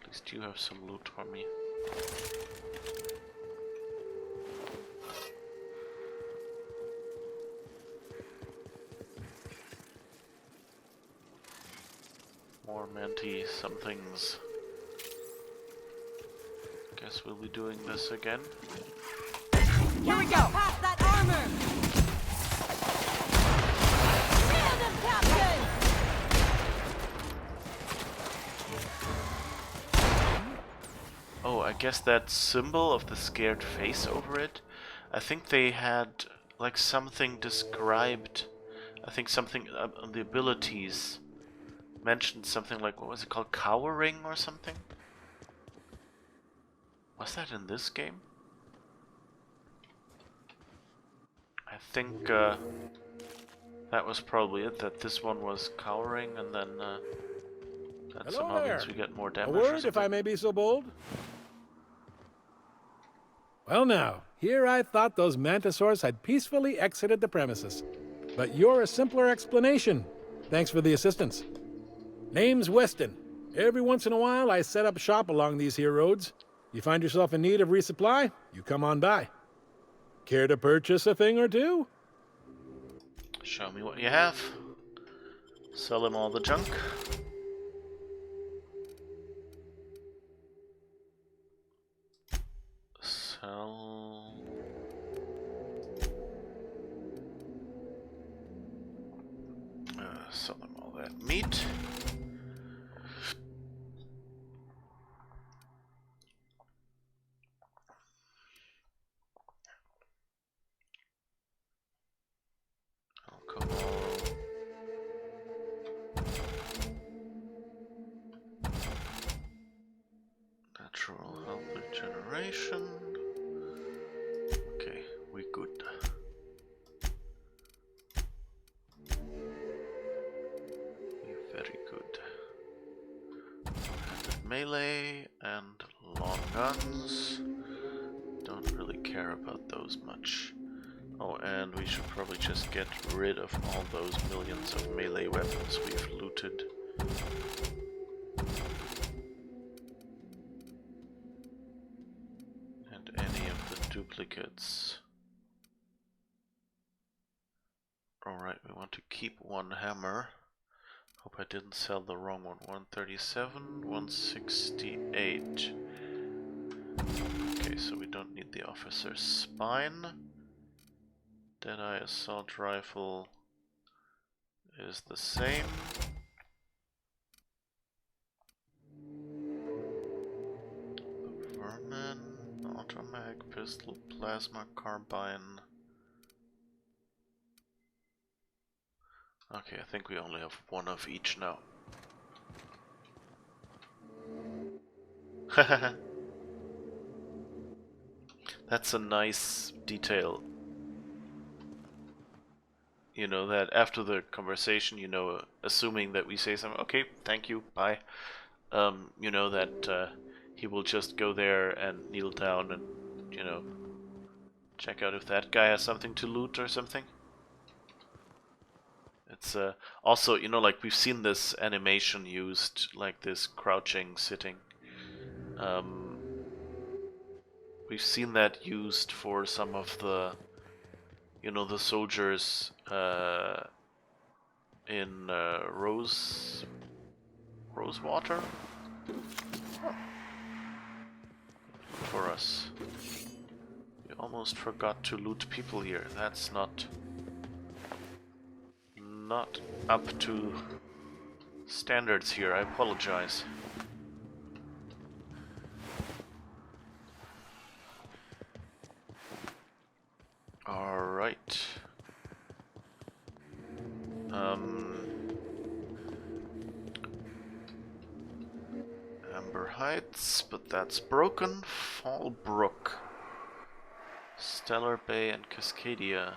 At least you have some loot for me. More Manti somethings. Guess we'll be doing this again. Here we go! Past that armor! Nailed him, Captain! Oh, I guess that symbol of the scared face over it. I think they had like something described. I think something on the abilities mentioned something like, what was it called? Cowering or something? Was that in this game? I think that was probably it, that this one was cowering and then that Hello somehow there. means we get more A damage or word, something. if I may be so bold? Well now, here I thought those mantisaurs had peacefully exited the premises. But you're a simpler explanation. Thanks for the assistance. Name's Weston. Every once in a while I set up shop along these here roads. You find yourself in need of resupply, you come on by. Care to purchase a thing or two? Show me what you have. Sell him all the junk. Sell... sell him all that meat. Alcohol. Natural health regeneration. Okay, we good. We're very good. And melee and long guns. Don't really care about those much. Oh, and we should probably just get rid of all those millions of melee weapons we've looted. And any of the duplicates. Alright, we want to keep one hammer. Hope I didn't sell the wrong one. 137, 168. Okay, so we don't need the officer's spine. Deadeye assault rifle is the same. The vermin. Automag, pistol, plasma, carbine. Okay, I think we only have one of each now. That's a nice detail. You know, that after the conversation, you know, assuming that we say something, okay, thank you, bye. You know, that he will just go there and kneel down and, you know, check out if that guy has something to loot or something. It's also, you know, like we've seen this animation used, like this crouching, sitting. We've seen that used for some of the, you know, the soldiers in Rosewater for us. We almost forgot to loot people here. That's not up to standards here. I apologize. All right. Amber Heights, but that's broken. Fallbrook, Stellar Bay, and Cascadia.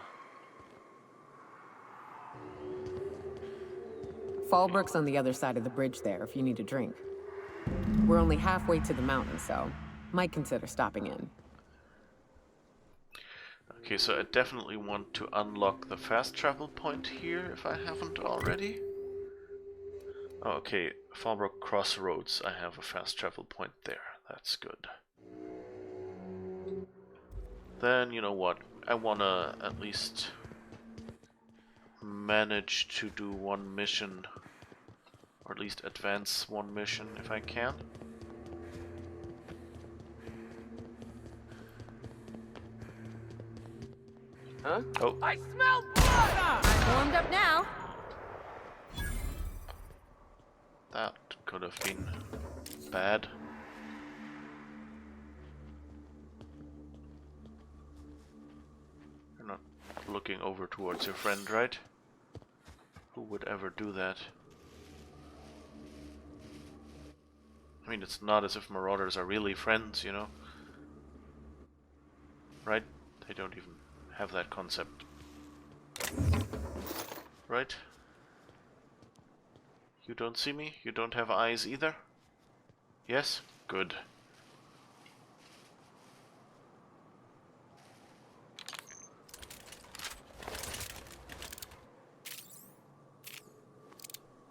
Fallbrook's on the other side of the bridge there if you need a drink. We're only halfway to the mountain, so might consider stopping in. Okay, so I definitely want to unlock the fast travel point here if I haven't already. Oh, okay, Fallbrook Crossroads, I have a fast travel point there. That's good. Then, you know what, I wanna at least manage to do one mission, or at least advance one mission if I can. Huh? Oh. I smell blood! I'm warmed up now. That could have been bad. You're not looking over towards your friend, right? Who would ever do that? I mean, it's not as if marauders are really friends, you know? Right? They don't even have that concept. Right? You don't see me? You don't have eyes either? Yes? Good.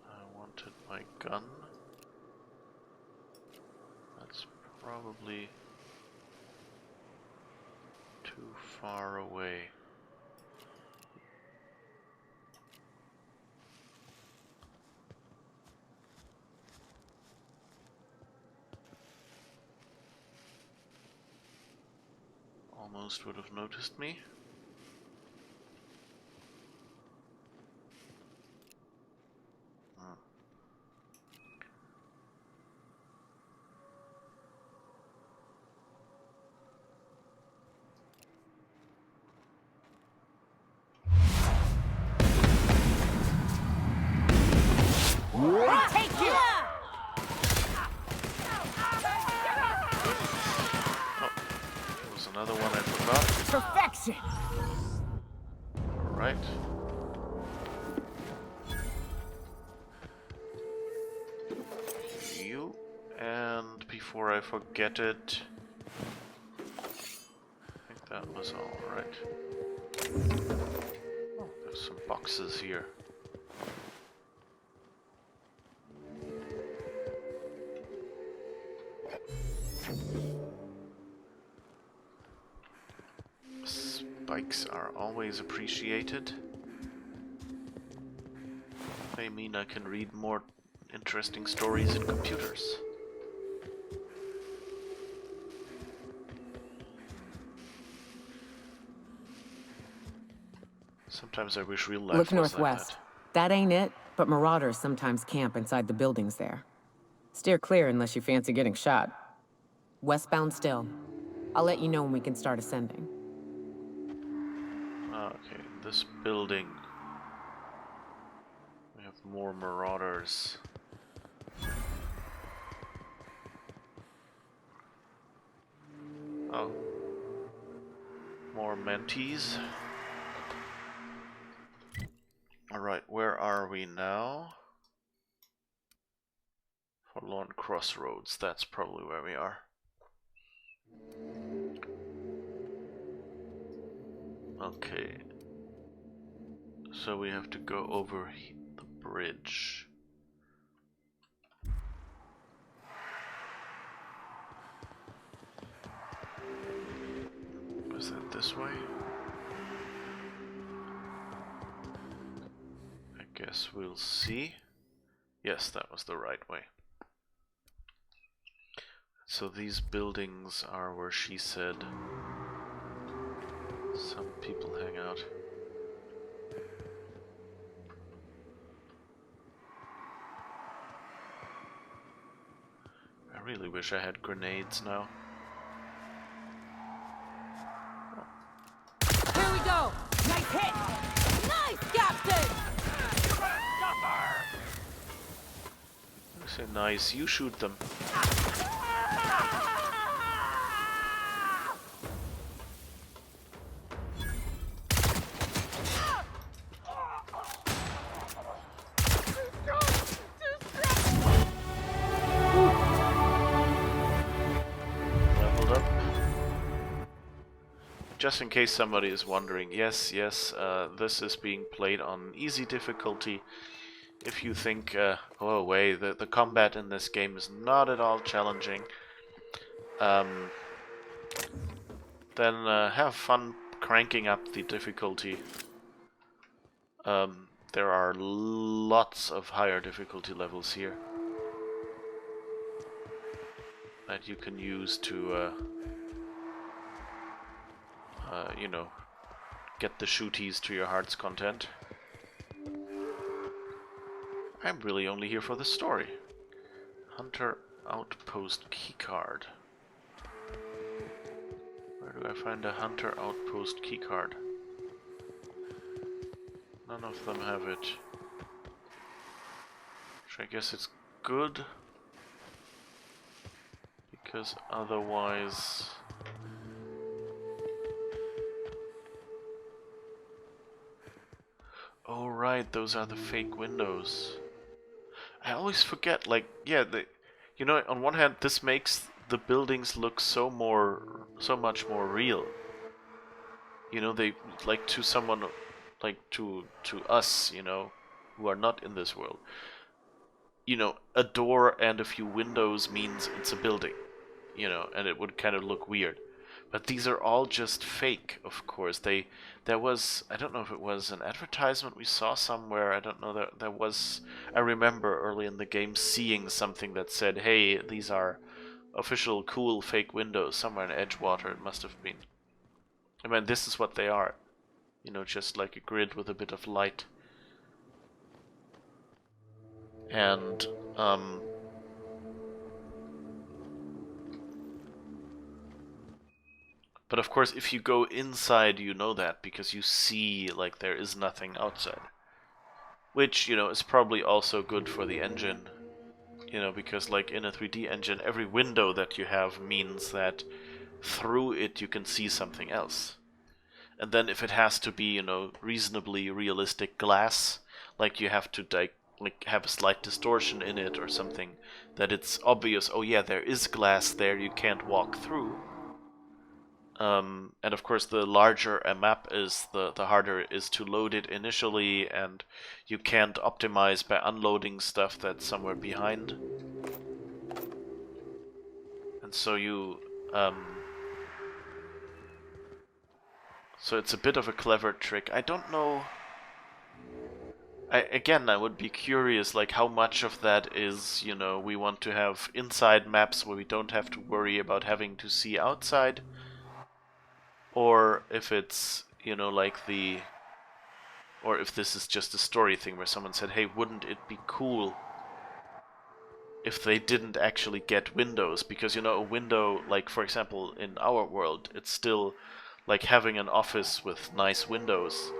I wanted my gun. That's probably too far away. Almost would have noticed me. Take you! There was another one I forgot. Perfection! Alright. You, and before I forget it, I think that was alright. There's some boxes here. Spikes are always appreciated. They mean I can read more interesting stories in computers. Sometimes I wish real life Look was northwest. like That ain't it, but marauders sometimes camp inside the buildings there. Steer clear unless you fancy getting shot. Westbound still. I'll let you know when we can start ascending. Okay, this building. We have more marauders. Oh. More mentees. Alright, where are we now? Forlorn Crossroads, that's probably where we are. Okay. So we have to go over the bridge. Was that this way? I guess we'll see. Yes, that was the right way. So these buildings are where she said some people hang out. I really wish I had grenades now. Here we go! Nice hit! Nice, Captain! I say nice, you shoot them. Leveled up. Just in case somebody is wondering, yes, this is being played on easy difficulty. If you think, oh wait, the combat in this game is not at all challenging, then have fun cranking up the difficulty. There are lots of higher difficulty levels here that you can use to, you know, get the shooties to your heart's content. I'm really only here for the story. Hunter Outpost keycard. Where do I find a Hunter Outpost keycard? None of them have it. Which I guess it's good. Because otherwise... Oh right, those are the fake windows. I always forget, like, yeah, you know, on one hand, this makes the buildings look so much more real. You know, they, like, to someone, like, to us, you know, who are not in this world. You know, a door and a few windows means it's a building, you know, and it would kind of look weird. But these are all just fake, of course. There was, I don't know if it was an advertisement we saw somewhere, I don't know, there was, I remember early in the game seeing something that said, hey, these are official cool fake windows, somewhere in Edgewater it must have been. I mean, this is what they are. You know, just like a grid with a bit of light. And, but of course, if you go inside, you know that, because you see, like, there is nothing outside. Which, you know, is probably also good for the engine. You know, because, like, in a 3D engine, every window that you have means that through it you can see something else. And then if it has to be, you know, reasonably realistic glass, like you have to, like have a slight distortion in it or something, that it's obvious, oh yeah, there is glass there, you can't walk through. And of course, the larger a map is, the harder it is to load it initially, and you can't optimize by unloading stuff that's somewhere behind. And so you, so it's a bit of a clever trick. I don't know. Again, I would be curious, like, how much of that is, you know, we want to have inside maps where we don't have to worry about having to see outside. Or if it's, you know, like or if this is just a story thing where someone said, hey, wouldn't it be cool if they didn't actually get windows, because, you know, a window, like, for example, in our world, it's still like having an office with nice windows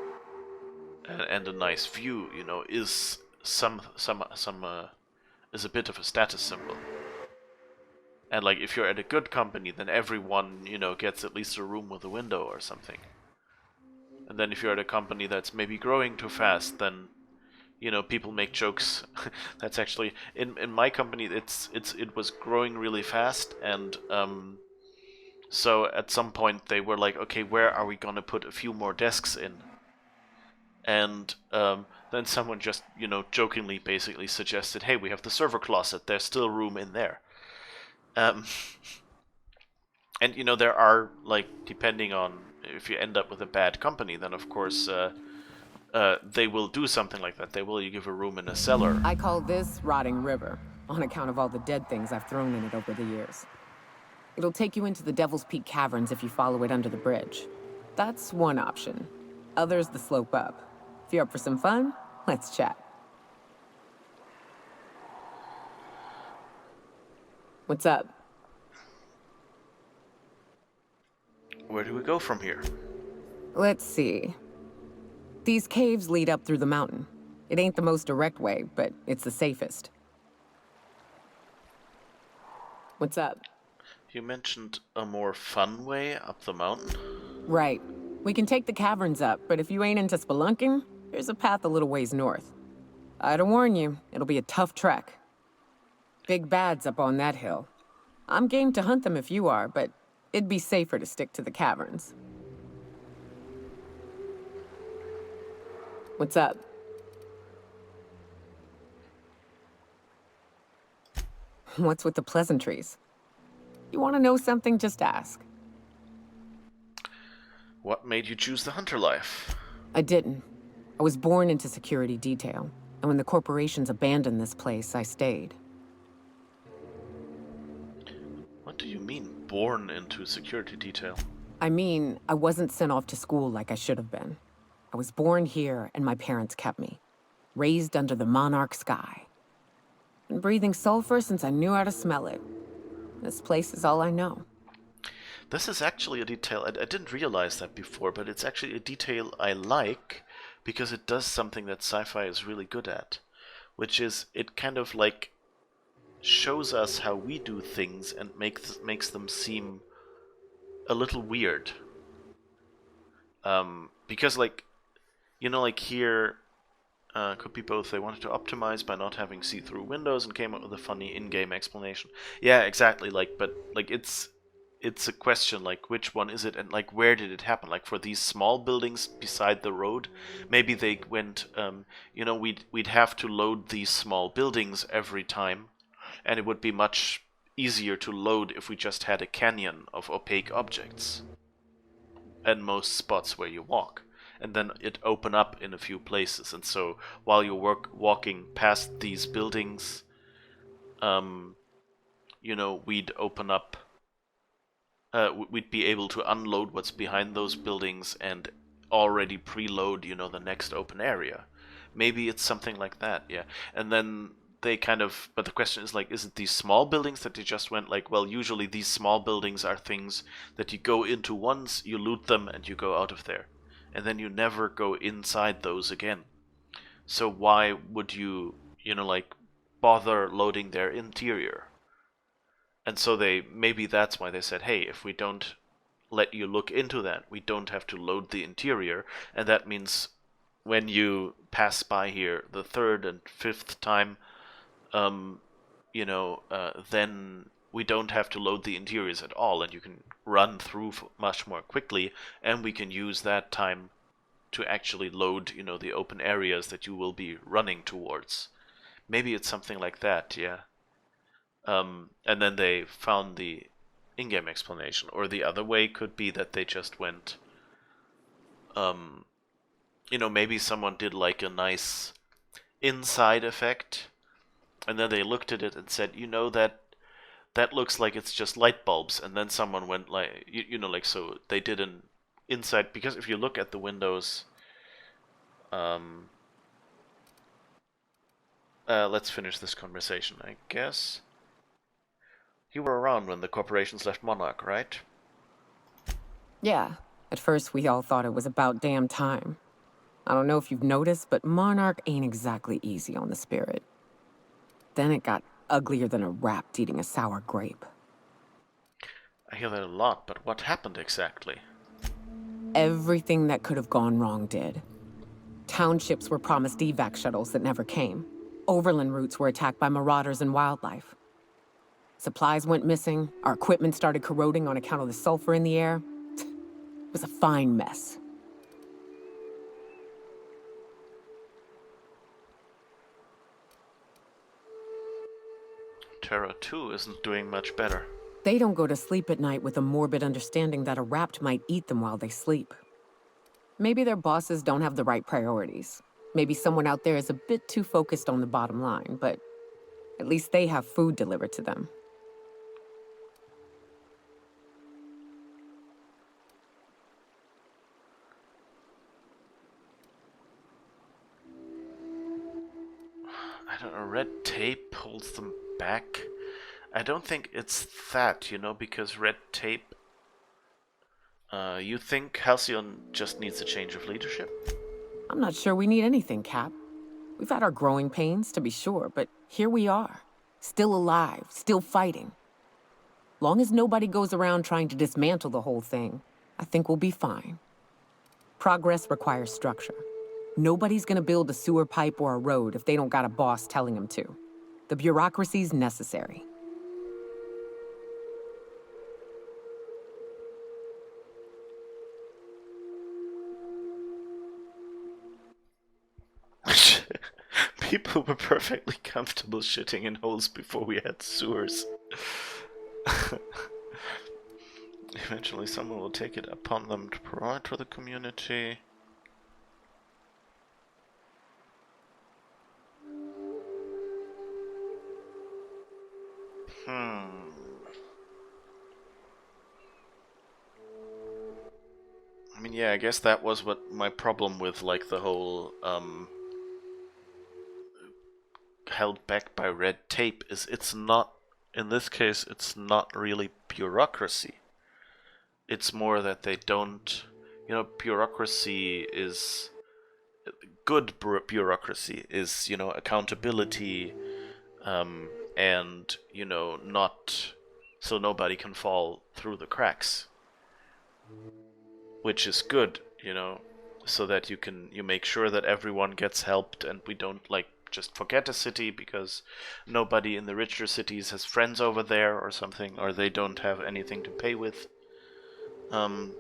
and a nice view, you know, is is a bit of a status symbol. And like, if you're at a good company, then everyone, you know, gets at least a room with a window or something. And then if you're at a company that's maybe growing too fast, then, you know, people make jokes. That's actually in my company. It was growing really fast, and so at some point they were like, okay, where are we gonna put a few more desks in? And then someone just, you know, jokingly basically suggested, hey, we have the server closet. There's still room in there. And, you know, there are, like, depending on if you end up with a bad company, then of course they will do something like that. They will give a room in a cellar. I call this Rotting River, on account of all the dead things I've thrown in it over the years. It'll take you into the Devil's Peak Caverns if you follow it under the bridge. That's one option. Others the slope up. If you're up for some fun, let's chat. What's up? Where do we go from here? Let's see. These caves lead up through the mountain. It ain't the most direct way, but it's the safest. What's up? You mentioned a more fun way up the mountain? Right. We can take the caverns up, but if you ain't into spelunking, there's a path a little ways north. I'd warn you, it'll be a tough trek. Big bad's up on that hill. I'm game to hunt them if you are, but it'd be safer to stick to the caverns. What's up? What's with the pleasantries? You want to know something? Just ask. What made you choose the hunter life? I didn't. I was born into security detail, and when the corporations abandoned this place, I stayed. What do you mean, born into security detail? I mean, I wasn't sent off to school like I should have been. I was born here, and my parents kept me. Raised under the monarch sky. Been breathing sulfur since I knew how to smell it. This place is all I know. This is actually a detail, I didn't realize that before, but it's actually a detail I like, because it does something that sci-fi is really good at, which is it kind of like shows us how we do things and makes them seem a little weird. Because, like, you know, like here, could be both. They wanted to optimize by not having see-through windows and came up with a funny in-game explanation. Yeah, exactly. Like, but like it's a question, like, which one is it, and like, where did it happen? Like, for these small buildings beside the road, maybe they went, you know, we'd have to load these small buildings every time, and it would be much easier to load if we just had a canyon of opaque objects at most spots where you walk, and then it open up in a few places. And so while you're walking past these buildings, you know, we'd open up, we'd be able to unload what's behind those buildings and already preload, you know, the next open area. Maybe it's something like that, yeah. And then they kind of, but the question is, like, is it these small buildings that they just went like, well, usually these small buildings are things that you go into once, you loot them, and you go out of there. And then you never go inside those again. So why would you, you know, like, bother loading their interior? And so maybe that's why they said, hey, if we don't let you look into that, we don't have to load the interior, and that means when you pass by here the third and fifth time, you know, then we don't have to load the interiors at all, and you can run through much more quickly, and we can use that time to actually load, you know, the open areas that you will be running towards. Maybe it's something like that, yeah. And then they found the in-game explanation. Or the other way could be that they just went, you know, maybe someone did like a nice inside effect, and then they looked at it and said, you know, that looks like it's just light bulbs. And then someone went like, you know, like, so they did an inside, because if you look at the windows, let's finish this conversation, I guess. You were around when the corporations left Monarch, right? Yeah. At first, we all thought it was about damn time. I don't know if you've noticed, but Monarch ain't exactly easy on the spirit. Then it got uglier than a rat eating a sour grape. I hear that a lot, but what happened exactly? Everything that could have gone wrong did. Townships were promised evac shuttles that never came. Overland routes were attacked by marauders and wildlife. Supplies went missing, our equipment started corroding on account of the sulfur in the air. It was a fine mess. Terra 2 isn't doing much better. They don't go to sleep at night with a morbid understanding that a rapt might eat them while they sleep. Maybe their bosses don't have the right priorities. Maybe someone out there is a bit too focused on the bottom line, but at least they have food delivered to them. I don't know, red tape holds them back. I don't think it's that, you know, because red tape... you think Halcyon just needs a change of leadership? I'm not sure we need anything, Cap. We've had our growing pains, to be sure, but here we are. Still alive, still fighting. Long as nobody goes around trying to dismantle the whole thing, I think we'll be fine. Progress requires structure. Nobody's gonna build a sewer pipe or a road if they don't got a boss telling them to. The bureaucracy's necessary. People were perfectly comfortable shitting in holes before we had sewers. Eventually someone will take it upon them to provide for the community. I mean, yeah, I guess that was what my problem with, like, the whole, held back by red tape is. It's not, in this case, it's not really bureaucracy. It's more that they don't, you know, bureaucracy is, good bureaucracy is, you know, accountability, and, you know, not, so nobody can fall through the cracks. Which is good, you know, so that you make sure that everyone gets helped and we don't, like, just forget a city because nobody in the richer cities has friends over there or something, or they don't have anything to pay with. And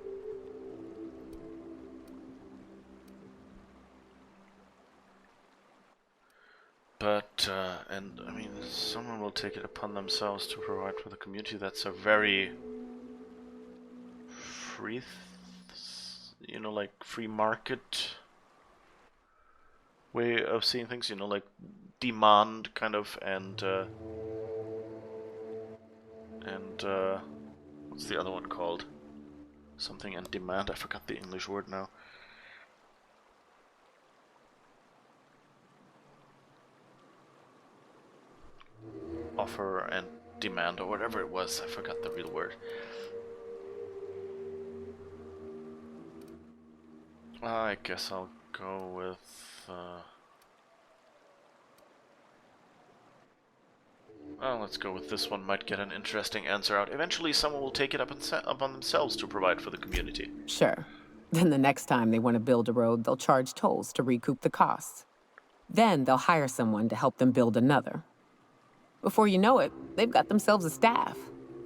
I mean, someone will take it upon themselves to provide for the community. That's a very free, you know, like free market way of seeing things, you know, like demand kind of, and what's the other one called? Something and demand, I forgot the English word now. Offer and demand, or whatever it was, I forgot the real word. I guess I'll go with, well, let's go with this one. Might get an interesting answer out. Eventually someone will take it upon themselves to provide for the community. Sure. Then the next time they want to build a road, they'll charge tolls to recoup the costs. Then they'll hire someone to help them build another. Before you know it, they've got themselves a staff.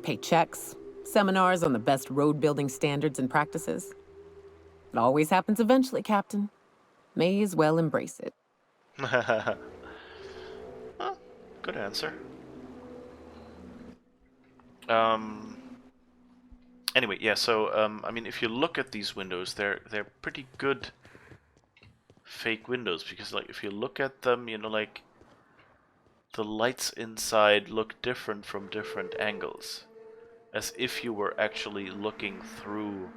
Pay checks, seminars on the best road building standards and practices. It always happens eventually, Captain. May as well embrace it. Well, good answer. Anyway, yeah, so, I mean, if you look at these windows, they're pretty good fake windows, because, like, if you look at them, you know, like, the lights inside look different from different angles. As if you were actually looking through,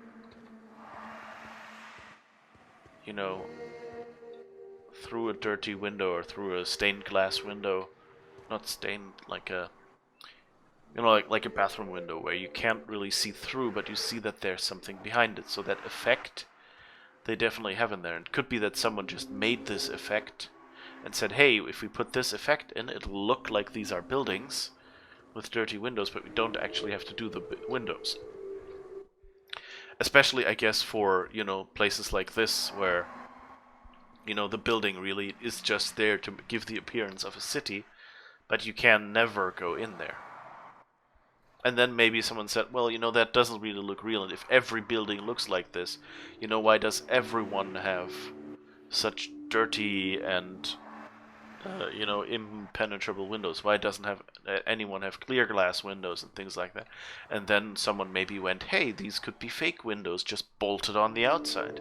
you know, through a dirty window or through a stained glass window. Not stained, like a... You know, like a bathroom window where you can't really see through, but you see that there's something behind it. So that effect, they definitely have in there. It could be that someone just made this effect and said, hey, if we put this effect in, it'll look like these are buildings with dirty windows, but we don't actually have to do the windows. Especially, I guess, for, you know, places like this where, you know, the building really is just there to give the appearance of a city, but you can never go in there. And then maybe someone said, well, you know, that doesn't really look real, and if every building looks like this, you know, why does everyone have such dirty and, you know, impenetrable windows? Why doesn't anyone have clear glass windows and things like that? And then someone maybe went, hey, these could be fake windows just bolted on the outside.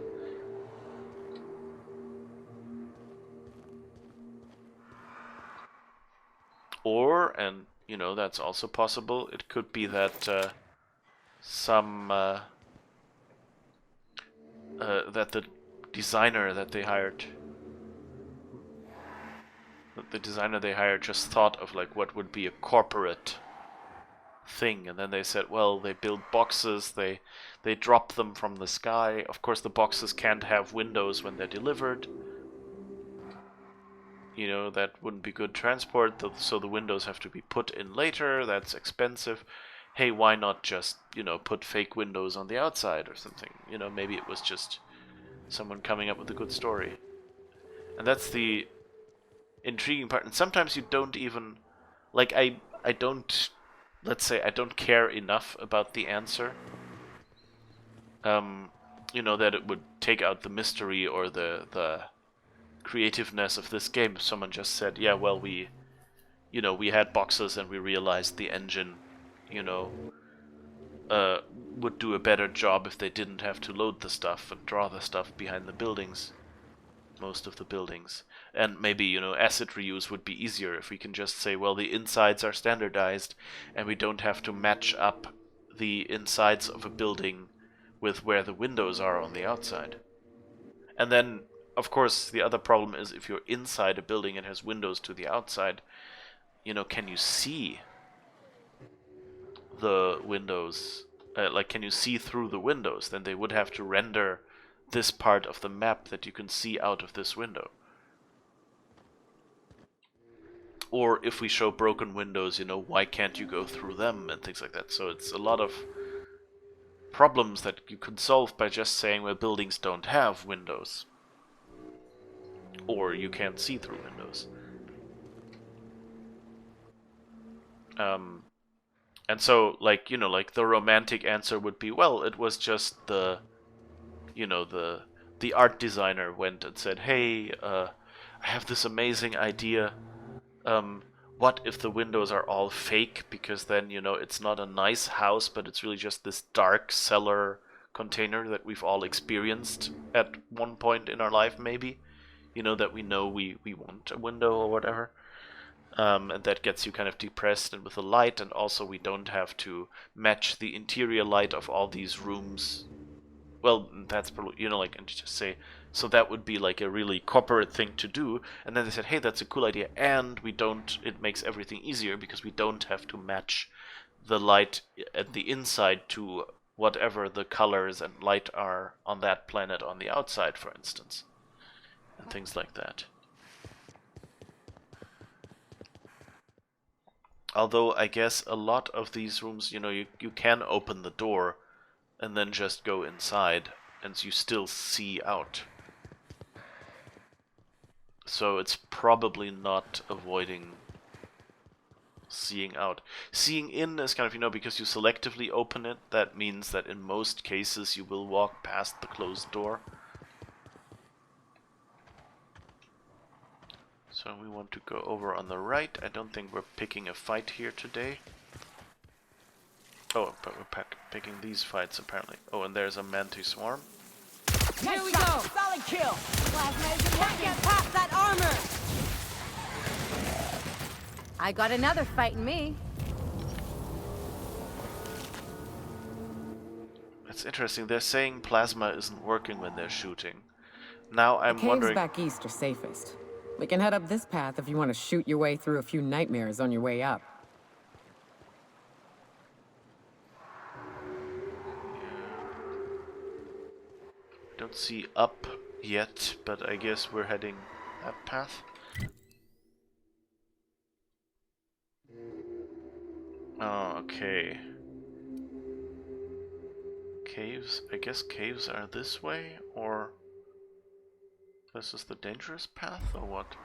Or, and you know, that's also possible, it could be that that the designer that they hired, just thought of like what would be a corporate thing, and then they said, well, they build boxes, they drop them from the sky. Of course, the boxes can't have windows when they're delivered. You know, that wouldn't be good transport, so the windows have to be put in later. That's expensive. Hey, why not just, you know, put fake windows on the outside or something? You know, maybe it was just someone coming up with a good story. And that's the intriguing part. And sometimes you don't even, like, I don't, let's say I don't care enough about the answer. You know, that it would take out the mystery or the creativeness of this game. If someone just said, yeah, well, we had boxes and we realized the engine, you know, would do a better job if they didn't have to load the stuff and draw the stuff behind the buildings, most of the buildings. And maybe, you know, asset reuse would be easier if we can just say, well, the insides are standardized and we don't have to match up the insides of a building with where the windows are on the outside. And then, of course, the other problem is if you're inside a building and has windows to the outside, you know, can you see the windows? Like, can you see through the windows? Then they would have to render this part of the map that you can see out of this window. Or if we show broken windows, you know, why can't you go through them and things like that? So it's a lot of problems that you can solve by just saying, well, buildings don't have windows. Or you can't see through windows. And so, like, you know, like the romantic answer would be, well, it was just the, you know, the art designer went and said, hey, I have this amazing idea. What if the windows are all fake? Because then, you know, it's not a nice house, but it's really just this dark cellar container that we've all experienced at one point in our life, maybe. You know, that we know we want a window or whatever. And that gets you kind of depressed and with the light, and also we don't have to match the interior light of all these rooms. Well, that's probably, you know, like, and just say, so that would be like a really corporate thing to do. And then they said, hey, that's a cool idea, and we don't, it makes everything easier because we don't have to match the light at the inside to whatever the colors and light are on that planet on the outside, for instance. And things like that. Although I guess a lot of these rooms, you know, you can open the door and then just go inside and you still see out. So it's probably not avoiding seeing out. Seeing in is kind of, you know, because you selectively open it, that means that in most cases you will walk past the closed door. So we want to go over on the right. I don't think we're picking a fight here today. Oh, but we're picking these fights apparently. Oh, and there's a Manta swarm. Here we go! Solid kill! Plasma isn't working past that armor! I got another fight in me. That's interesting. They're saying plasma isn't working when they're shooting. Now The I'm caves wondering... back east are safest. We can head up this path if you want to shoot your way through a few nightmares on your way up. Don't see up yet, but I guess we're heading that path. Oh, okay. Caves? I guess caves are this way, or this is the dangerous path, or what?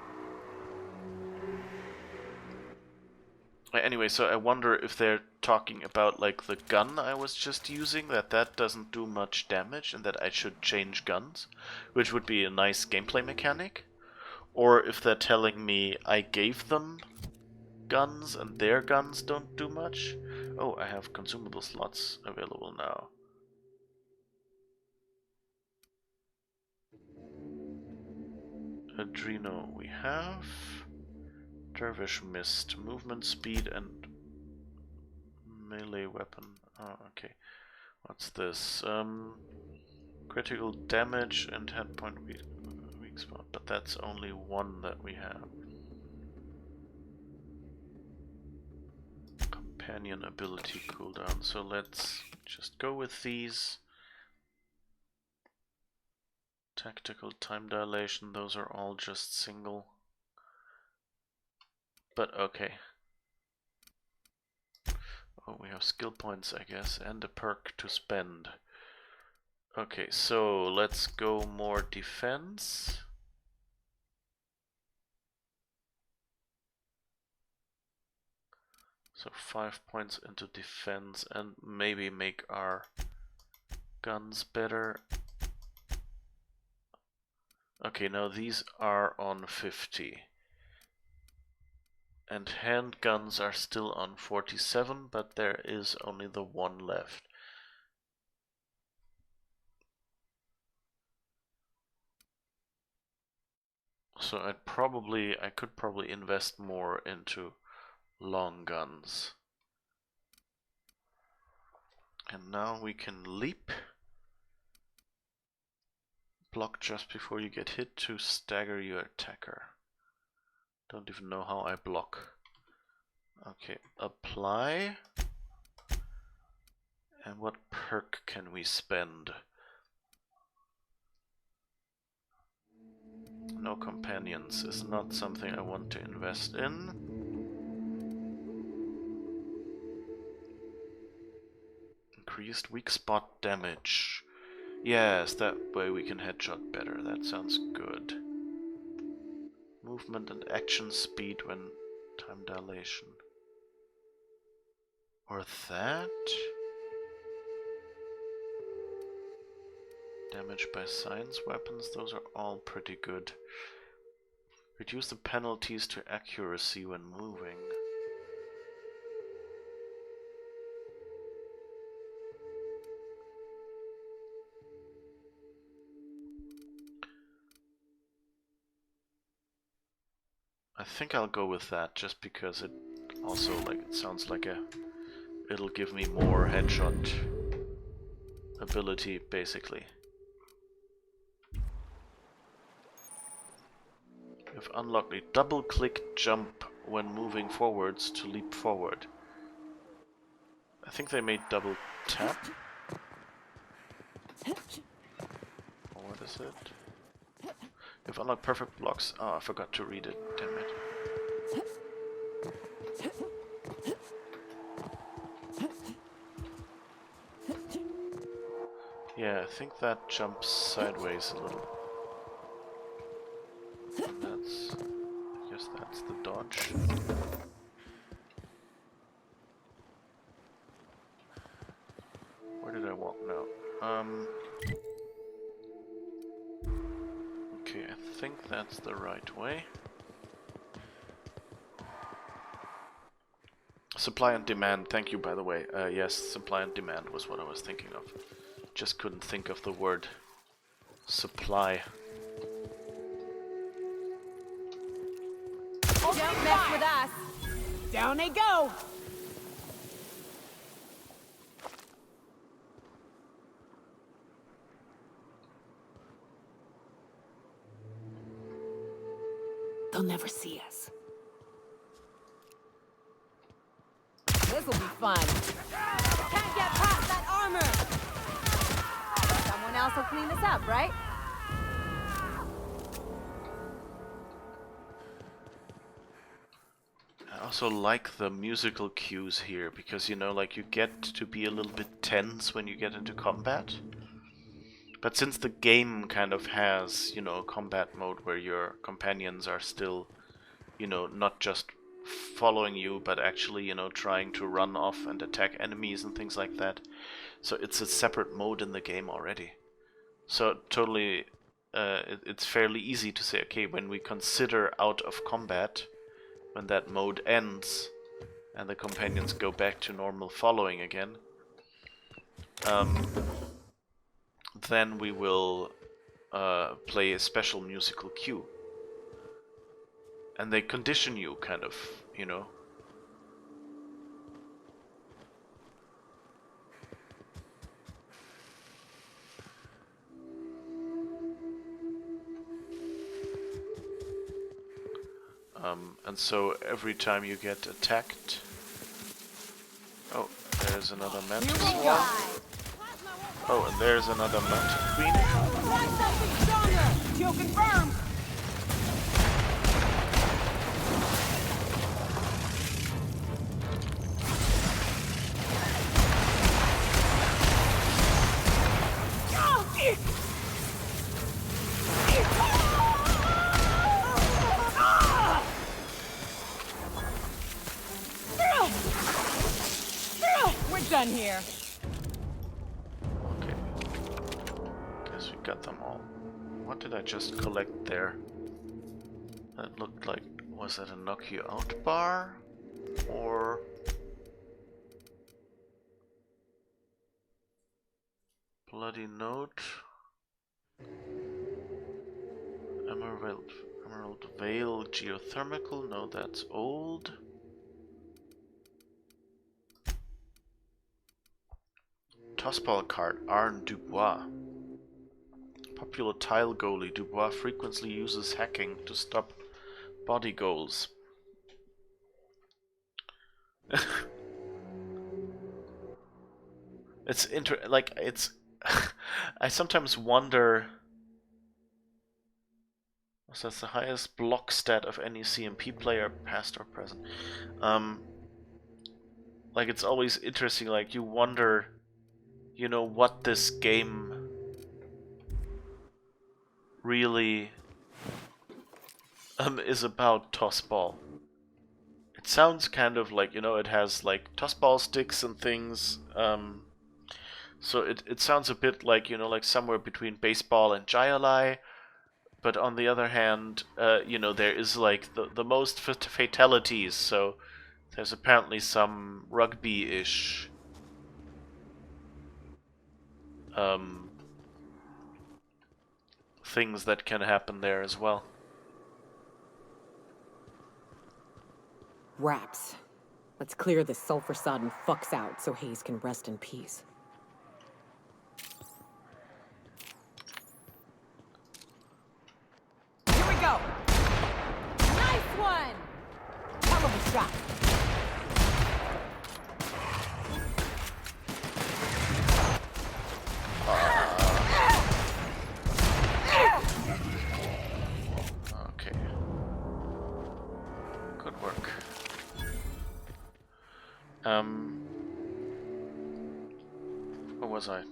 Anyway, so I wonder if they're talking about like the gun I was just using, that doesn't do much damage and that I should change guns, which would be a nice gameplay mechanic. Or if they're telling me I gave them guns and their guns don't do much. Oh, I have consumable slots available now. Adreno we have. Dervish missed. Movement speed and melee weapon. Oh, okay. What's this? Critical damage and hit point weak spot, but that's only one that we have. Companion ability cooldown, so let's just go with these. Tactical time dilation, those are all just single. But okay. Oh, we have skill points, I guess, and a perk to spend. Okay, so let's go more defense. So 5 points into defense and maybe make our guns better. Okay, now these are on 50. And handguns are still on 47, but there is only the one left. So I could probably invest more into long guns. And now we can leap. Block just before you get hit to stagger your attacker. Don't even know how I block. Okay, apply. And what perk can we spend? No companions is not something I want to invest in. Increased weak spot damage. Yes, that way we can headshot better. That sounds good. Movement and action speed when time dilation. Or that? Damage by science weapons, those are all pretty good. Reduce the penalties to accuracy when moving. I think I'll go with that just because it also it sounds like it'll give me more headshot ability basically. We've unlocked a double click jump when moving forwards to leap forward. I think they made double tap. Or what is it? You've unlocked perfect blocks. Oh, I forgot to read it, damn it. Yeah, I think that jumps sideways a little. I guess that's the dodge. Where did I walk now? Okay, I think that's the right way. Supply and demand, thank you by the way. Yes, supply and demand was what I was thinking of. Just couldn't think of the word supply. Don't mess with us. Down they go. They'll never see us. This'll be fun. Can't get past that armor! Someone else will clean this up, right? I also like the musical cues here, because, you know, like, you get to be a little bit tense when you get into combat. But since the game kind of has, you know, a combat mode where your companions are still, you know, not just following you, but actually, you know, trying to run off and attack enemies and things like that. So it's a separate mode in the game already. So totally, it's fairly easy to say, okay, when we consider out of combat, when that mode ends and the companions go back to normal following again, then we will play a special musical cue. And they condition you, kind of, you know. And so every time you get attacked... Oh, there's another Manta Swarm. Oh, and there's another Manta Queen. Try something stronger! Kill confirmed! We're done here. Okay. Guess we got them all. What did I just collect there? That looked like... Was that a knock you out bar? Or... Bloody note? Emerald Veil Geothermical? No, that's old. Tossball card, Arne Dubois. Popular tile goalie, Dubois frequently uses hacking to stop body goals. It's I sometimes wonder... Was that the highest block stat of any CMP player, past or present? Like, it's always interesting, like, you wonder... You know, what this game really is about. Tossball. It sounds kind of like, you know, it has like tossball sticks and things. So it sounds a bit like, you know, like somewhere between baseball and Jai-Alai. But on the other hand, you know, there is like the most fatalities. So there's apparently some rugby-ish things that can happen there as well. Raps. Let's clear this sulfur-sodden fucks out so Hayes can rest in peace. Here we go! Nice one! Hell of a shot! Okay. Good work. What was I?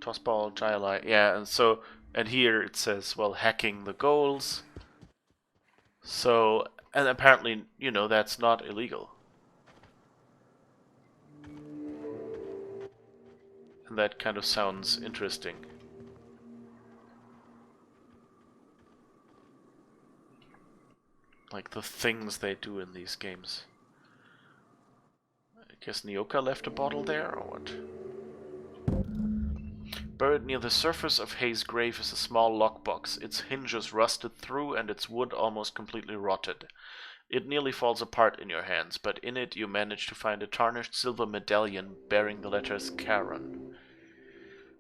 Tossball, Jai-Alai. Yeah, and here it says, well, hacking the goals. So, and apparently, you know, that's not illegal. And that kind of sounds interesting. Like the things they do in these games. I guess Nyoka left a bottle there, or what? Buried near the surface of Hayes' grave is a small lockbox. Its hinges rusted through and its wood almost completely rotted. It nearly falls apart in your hands, but in it you manage to find a tarnished silver medallion bearing the letters Charon.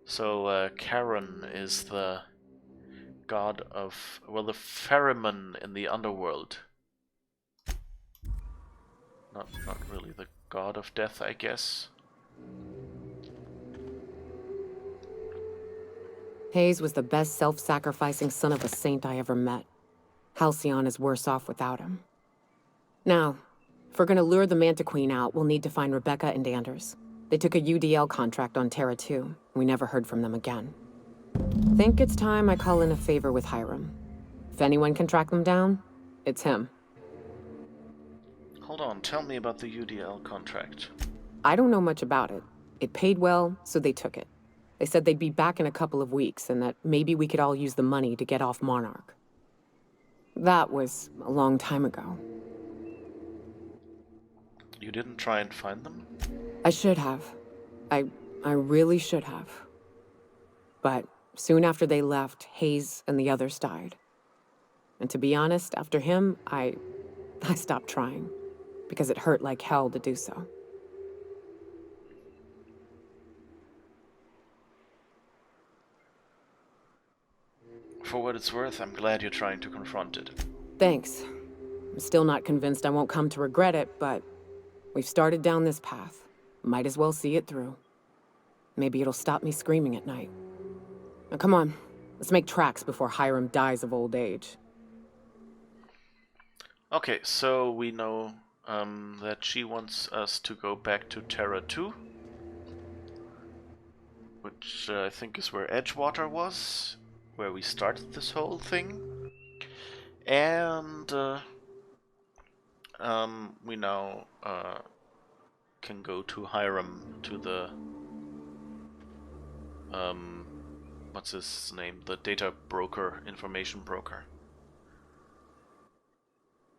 So, Charon is the god of, well, the ferryman in the underworld. Not really the god of death, I guess. Hayes was the best self-sacrificing son of a saint I ever met. Halcyon is worse off without him. Now, if we're gonna lure the Manta Queen out, we'll need to find Rebecca and Anders. They took a UDL contract on Terra too. We never heard from them again. Think it's time I call in a favor with Hiram. If anyone can track them down, it's him. Hold on, tell me about the UDL contract. I don't know much about it. It paid well, so they took it. They said they'd be back in a couple of weeks, and that maybe we could all use the money to get off Monarch. That was a long time ago. You didn't try and find them? I should have. I really should have. But soon after they left, Hayes and the others died. And to be honest, after him, I stopped trying. Because it hurt like hell to do so. For what it's worth, I'm glad you're trying to confront it. Thanks. I'm still not convinced I won't come to regret it, but we've started down this path. Might as well see it through. Maybe it'll stop me screaming at night. Now come on, let's make tracks before Hiram dies of old age. Okay, so we know that she wants us to go back to Terra 2. Which I think is where Edgewater was. Where we started this whole thing. And we now can go to Hiram, to the what's his name? The data broker, information broker.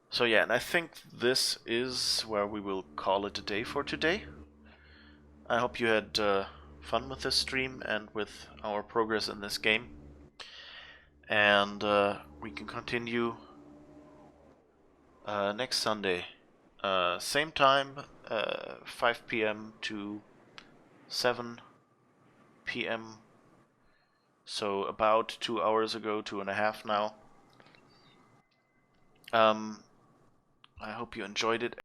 So yeah, and I think this is where we will call it a day for today. I hope you had fun with this stream and with our progress in this game. And we can continue next Sunday. Same time, 5 p.m. to 7 p.m. So about 2 hours ago, 2.5 now. I hope you enjoyed it.